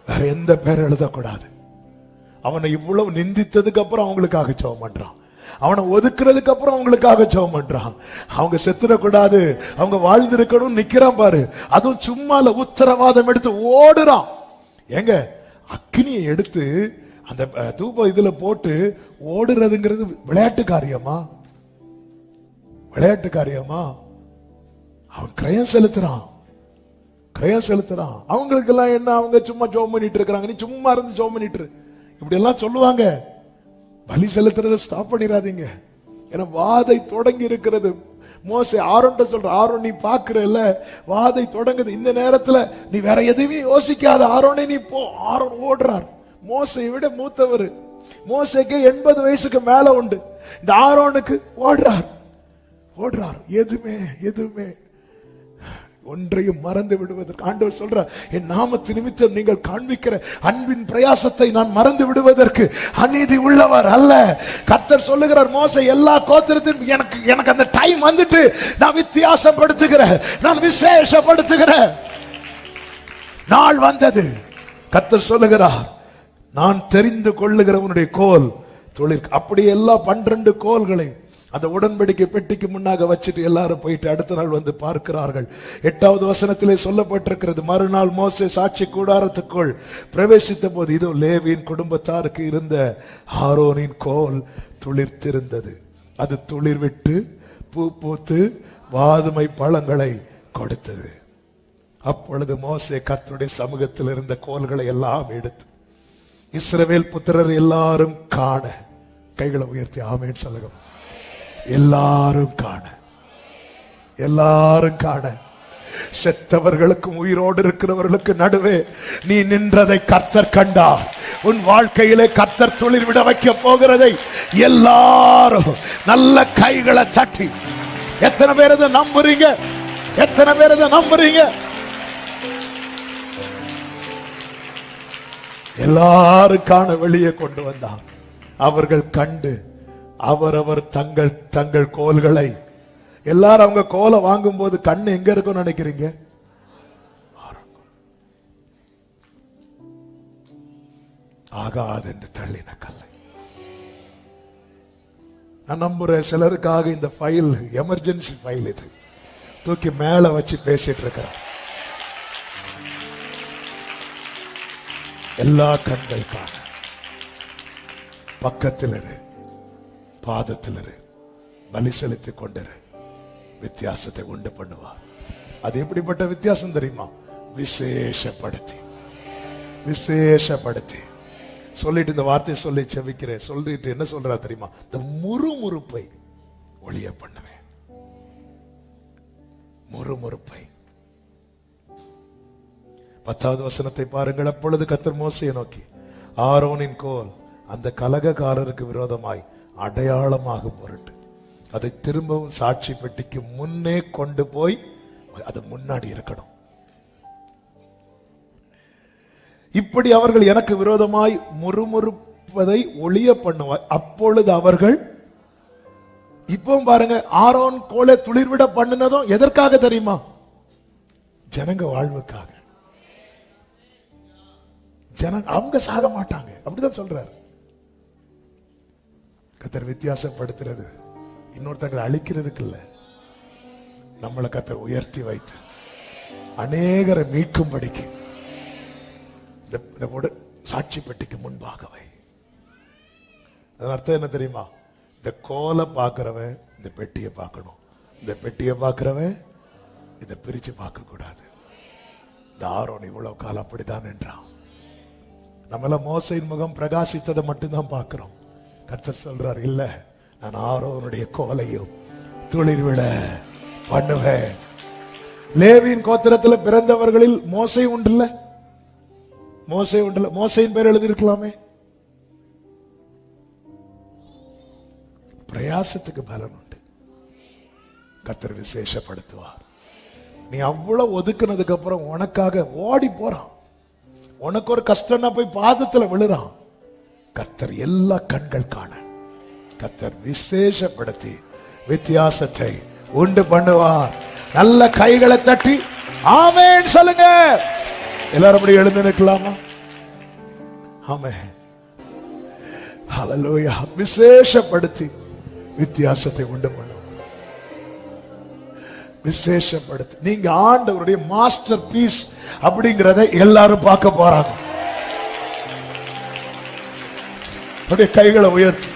வேற எந்த பெயர் எழுதக்கூடாது. அவனை இவ்வளவு நிந்தித்ததுக்கு அப்புறம் அவங்களுக்காக ஜெபம் பண்றான். அவனை ஒதுக்குறதுக்கு அப்புறம் அவங்களுக்காக ஜெபம் பண்றான். அவங்க செத்துடக்கூடாது, அவங்க வாழ்ந்திருக்கணும் நிக்கிறான் பாரு. அதுவும் சும்மால உத்தரவாதம் எடுத்து ஓடுறான். எங்க அக்னியை எடுத்து அந்த தூப இதுல போட்டு ஓடுறதுங்கிறது விளையாட்டு காரியமா? விளையாட்டு காரியமா? அவன் கிரயம் செலுத்துறான். அவங்களுக்கு எல்லாம் என்ன, அவங்க சும்மா ஜெபம் பண்ணிட்டு இருக்காங்க, நீ சும்மா இருந்து ஜெபம் பண்ணிட்டு இப்படி எல்லாம் சொல்லுவாங்க. பலி செலுத்துறதை ஸ்டாப் பண்ணிடாதீங்க. ஏன்னா வாதை தொடங்கி இருக்கிறது. மோசே ஆரோன்ட்ட சொல்ற, ஆரோன் நீ பாக்குறல்ல வாதை தொடங்குது, இந்த நேரத்துல நீ வேற எதுவுமே யோசிக்காத, ஆரோனே நீ போ. ஆரோன் ஓடுறார். மோசையை விட மூத்தவர். மோசைக்கு 80 வயசுக்கு மேல உண்டு. இந்த ஆரோனுக்கு ஓடுறார். எதுவுமே ஒன்றையும் மறந்து விடுவதற்கு ஆண்டவர் சொல்றார், என் நாமத்து நிமித்தம் நீங்கள் காண்பிக்கிற அன்பின் பிரயாசத்தை நான் மறந்து விடுவதற்கு அநீதி உள்ளவர் அல்ல. கர்த்தர் சொல்லுகிறார், மோசே எல்லா கோத்திரத்திலும் எனக்கு அந்த டைம் வந்துட்டு நான் வித்தியாசப்படுத்துகிறேன், நான் விசேஷப்படுத்துகிறேன் நாள் வந்தது. கர்த்தர் சொல்லுகிறார், நான் தெரிந்து கொள்ளுகிறவனுடைய கோல் தொழில். அப்படியே எல்லா 12 கோல்களை அந்த உடன்படிக்கை பெட்டிக்கு முன்னாக வச்சுட்டு எல்லாரும் போயிட்டு அடுத்த நாள் வந்து பார்க்கிறார்கள். 8வது வசனத்திலே சொல்லப்பட்டிருக்கிறது, மறுநாள் மோசே சாட்சி கூடாரத்துக்குள் பிரவேசித்த போது இதோ லேவியின் குடும்பத்தாருக்கு இருந்த ஆரோனின் கோல் துளிர்த்திருந்தது. அது துளிர் விட்டு பூ பூத்து வாதுமை பழங்களை கொடுத்தது. அப்பொழுது மோசே கர்த்தருடைய சமூகத்தில் இருந்த கோல்களை எல்லாம் எடுத்து இஸ்ரவேல் புத்திரர் எல்லாரும் காண, கைகளை உயர்த்தி ஆமென் சொல்லுங்க. எல்லாரும் காண, செத்தவர்களுக்கும் உயிரோடு இருக்கிறவர்களுக்கு நடுவே நீ நின்றதை கர்த்தர் கண்டார். உன் வாழ்க்கையிலே கர்த்தர் துளிர் விட வைக்க போகிறதை எல்லாரும் நல்ல கைகளை தட்டி, எத்தனை பேர் இதை நம்புறீங்க? எல்லாரும் காண வெளியே கொண்டு வந்தார். அவர்கள் கண்டு அவரவர் தங்கள் கோல்களை, எல்லாரும் அவங்க கோலை வாங்கும் போது கண்ணு எங்க இருக்கும் நினைக்கிறீங்க? ஆகாது என்று தள்ளின கல்லை. நான் நம்புறேன் சிலருக்காக இந்த ஃபைல் எமர்ஜென்சி ஃபைல், இது தூக்கி மேல வச்சு பேசிட்டு இருக்கிறார். எல்லா கண்கள் காண, பக்கத்தில் இரு, பாதத்தில் இரு, பலி செலுத்தி கொண்டிரு, வித்தியாசத்தை உண்டு பண்ணுவார். அது எப்படிப்பட்ட வித்தியாசம் தெரியுமா? விசேஷப்படுத்தி சொல்லிட்டு, இந்த வார்த்தையை சொல்லி செவிக்கிறேன், சொல்லிட்டு என்ன சொல்றா தெரியுமா? இந்த முறுமுறுப்பை ஒளிய பண்ணுவேன். முறுமுறுப்பை. 10வது வசனத்தை பாருங்கள். அப்பொழுது கர்த்தர் மோசேயை நோக்கி, ஆரோனின் கோல் அந்த கலகக்காரருக்கு விரோதமாய் அடையாளமாகும் பொருட்டு அதை திரும்பவும் சாட்சி பெட்டிக்கு முன்னே கொண்டு போய், அது முன்னாடி இருக்கணும். இப்படி அவர்கள் எனக்கு விரோதமாய் முறுமுறுப்பதை ஒளிய பண்ணுவாய், அப்பொழுது அவர்கள். இப்போ பாருங்க, ஆரோன் கோலை துளிர்விட பண்ணினதும் எதற்காக தெரியுமா? ஜனங்க வாழ்வுக்காக. அவங்க சாக மாட்டாங்க, அப்படிதான் சொல்றாரு. கர்த்தர் வித்தியாசப்படுத்துறது இன்னொருத்தங்களை அழிக்கிறதுக்கு இல்ல, நம்மளை கர்த்தர் உயர்த்தி வைத்து அநேகரை மீட்கும்படிக்கு இந்த சாட்சி பெட்டிக்கு முன்பாகவே. அதன் அர்த்தம் என்ன தெரியுமா? இந்த கோலை பார்க்கிறவன் இந்த பெட்டியை பார்க்கணும், இந்த பெட்டியை பார்க்கிறவன் இதை பிரிச்சு பார்க்க கூடாது. இந்த ஆரோன் இவ்வளவு காலம் அப்படித்தான் என்றான். நம்மள மோசையின் முகம் பிரகாசித்ததை மட்டும்தான் பார்க்கிறோம். கர்த்தர் சொல்றார், இல்ல, நான் ஆரோனுடைய கோலையும் துளிர் விட பண்ணுவேன். லேவியின் கோத்திரத்தில் பிறந்தவர்களில் மோசை உண்டுல்ல, மோசை உண்டுல்ல, மோசையின் பேர் எழுதியிருக்கலாமே. பிரயாசத்துக்கு பலன் உண்டு, கர்த்தர் விசேஷப்படுத்துவார். நீ அவ்வளவு ஒதுக்குனதுக்கு அப்புறம் உனக்காக ஓடி போறான், உனக்கு ஒரு கஷ்டம்னா போய் பாதத்துல விழுறான். கர்த்தர் எல்லா கண்கள் காண கர்த்தர் விசேஷப்படுத்தி வித்தியாசத்தை உண்டு பண்ணுவார். நல்ல கைகளை தட்டி ஆமென் சொல்லுங்க. எல்லாரும் அப்படி எழுந்து நிற்கலாமா? ஆமென், ஹல்லேலூயா. விசேஷப்படுத்தி வித்தியாசத்தை உண்டு பண்ணுவார். விசேஷப்படுத்தி நீங்க ஆண்டவருடைய மாஸ்டர் பீஸ் அப்படிங்கறத எல்லாரும் பார்க்க போறாங்க. அப்படியே கைகளை உயர்த்தி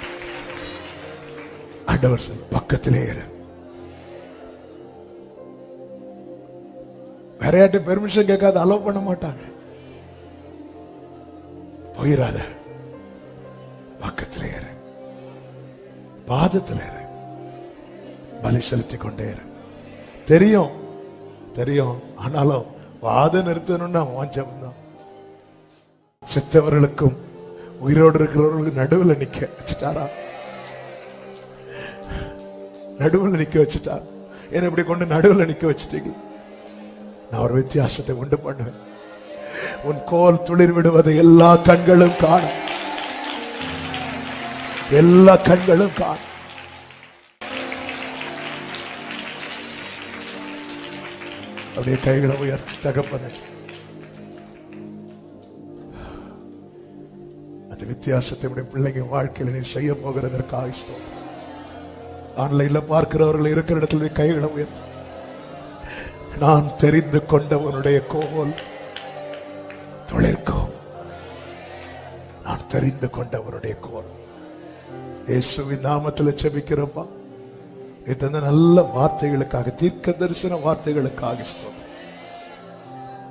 ஆண்டவர் சொல்ல, பக்கத்திலே இரு. வேற யார்ட்ட பெர்மிஷன் கேட்காத, அலோவ் பண்ண மாட்டாங்க. போயிடாத, பக்கத்திலே இரு, பாதத்திலே இரு, பலி செலுத்தி கொண்டே இரு. தெரியும் தெரியும், ஆனாலும் வாத நிறுத்தணும்னா வாஞ்சம் தான். செத்தவர்களுக்கும் உயிரோடு இருக்கிறவர்களுக்கு நடுவில் நிக்க வச்சுட்டாரா? நடுவில் நிக்க வச்சுட்டார். என்ன இப்படி கொண்டு நடுவில் நிக்க வச்சுட்டீங்க. நான் ஒரு வித்தியாசத்தை உண்டு பண்ணுவேன். உன் கோல் துளிர் விடுவதை எல்லா கண்களும் காணும், எல்லா கண்களும் காணும். அப்படியே கைகளை உயர்த்தி தகப்பன அந்த வித்தியாசத்தை உடைய பிள்ளைங்க வாழ்க்கையில் நீ செய்ய போகிறதற்காக ஸ்தோத்திரம். ஆன்லைன்ல பார்க்கிறவர்கள் இருக்கிற இடத்துல கைகளை உயர்த்தி, நான் தெரிந்து கொண்டவனுடைய கோல் துளிர்க்கும், நான் தெரிந்து கொண்டவனுடைய கோல். இயேசுவின் நாமத்தில் ஜெபிக்கிறப்பா, நீ தந்த நல்ல வார்த்தைகளுக்காக, தீர்க்க தரிசன வார்த்தைகளுக்காக ஸ்தோத்திரம்.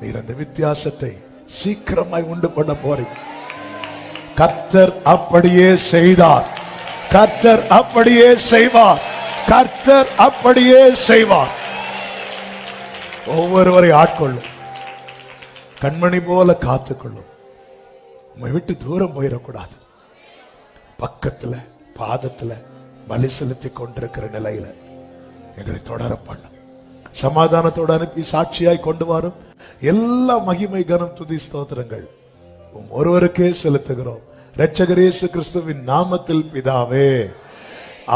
நீர் அந்த வித்தியாசத்தை சீக்கிரமாய் உண்டு பண்ண போறீங்க. கர்த்தர் அப்படியே செய்தார், கர்த்தர் அப்படியே செய்வார், கர்த்தர் அப்படியே செய்வார். ஒவ்வொருவரை ஆட்கொள்ளும், கண்மணி போல காத்துக்கொள்ளும். உம்மை விட்டு தூரம் போயிடக்கூடாது. பக்கத்துல பாதத்துல பலி செலுத்தி கொண்டிருக்கிற நிலையில எங்களை தொடர பண்ணும். சமாதானத்தோடு அனுப்பி சாட்சியாய் கொண்டு வரும். எல்லா மகிமை கனம் துதி ஸ்தோத்திரங்கள் ஒருவருக்கே செலுத்துகிறோம், இரட்சகர் இயேசு கிறிஸ்துவின் நாமத்தில் பிதாவே,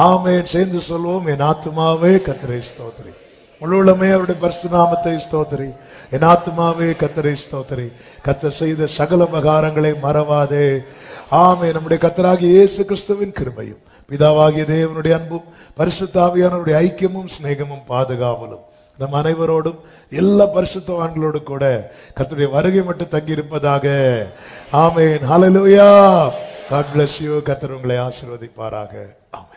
ஆமென். சேர்ந்து சொல்வோம், என் ஆத்துமாவே கர்த்தரை ஸ்தோத்திரி, முழுவதுமே அவருடைய பரிசுத்த நாமத்தை ஸ்தோத்திரி. என் ஆத்துமாவே கர்த்தரை ஸ்தோத்திரி, கர்த்தர் செய்த சகல உபகாரங்களை மறவாதே. ஆமென். நம்முடைய கர்த்தராகிய இயேசு கிறிஸ்துவின் கிருபையும் பிதாவாகிய தேவனுடைய அன்பும் பரிசுத்த ஆவியானவருடைய ஐக்கியமும் சிநேகமும் பாதுகாவலும் நம் அனைவரோடும் எல்லா பரிசுத்தவான்களோடு கூட கர்த்தருடைய வருகை மட்டும் தங்கி இருப்பதாக. ஆமென். ஹல்லேலூயா. God bless you. கர்த்தர் உங்களை ஆசீர்வதிப்பாராக. ஆமென்.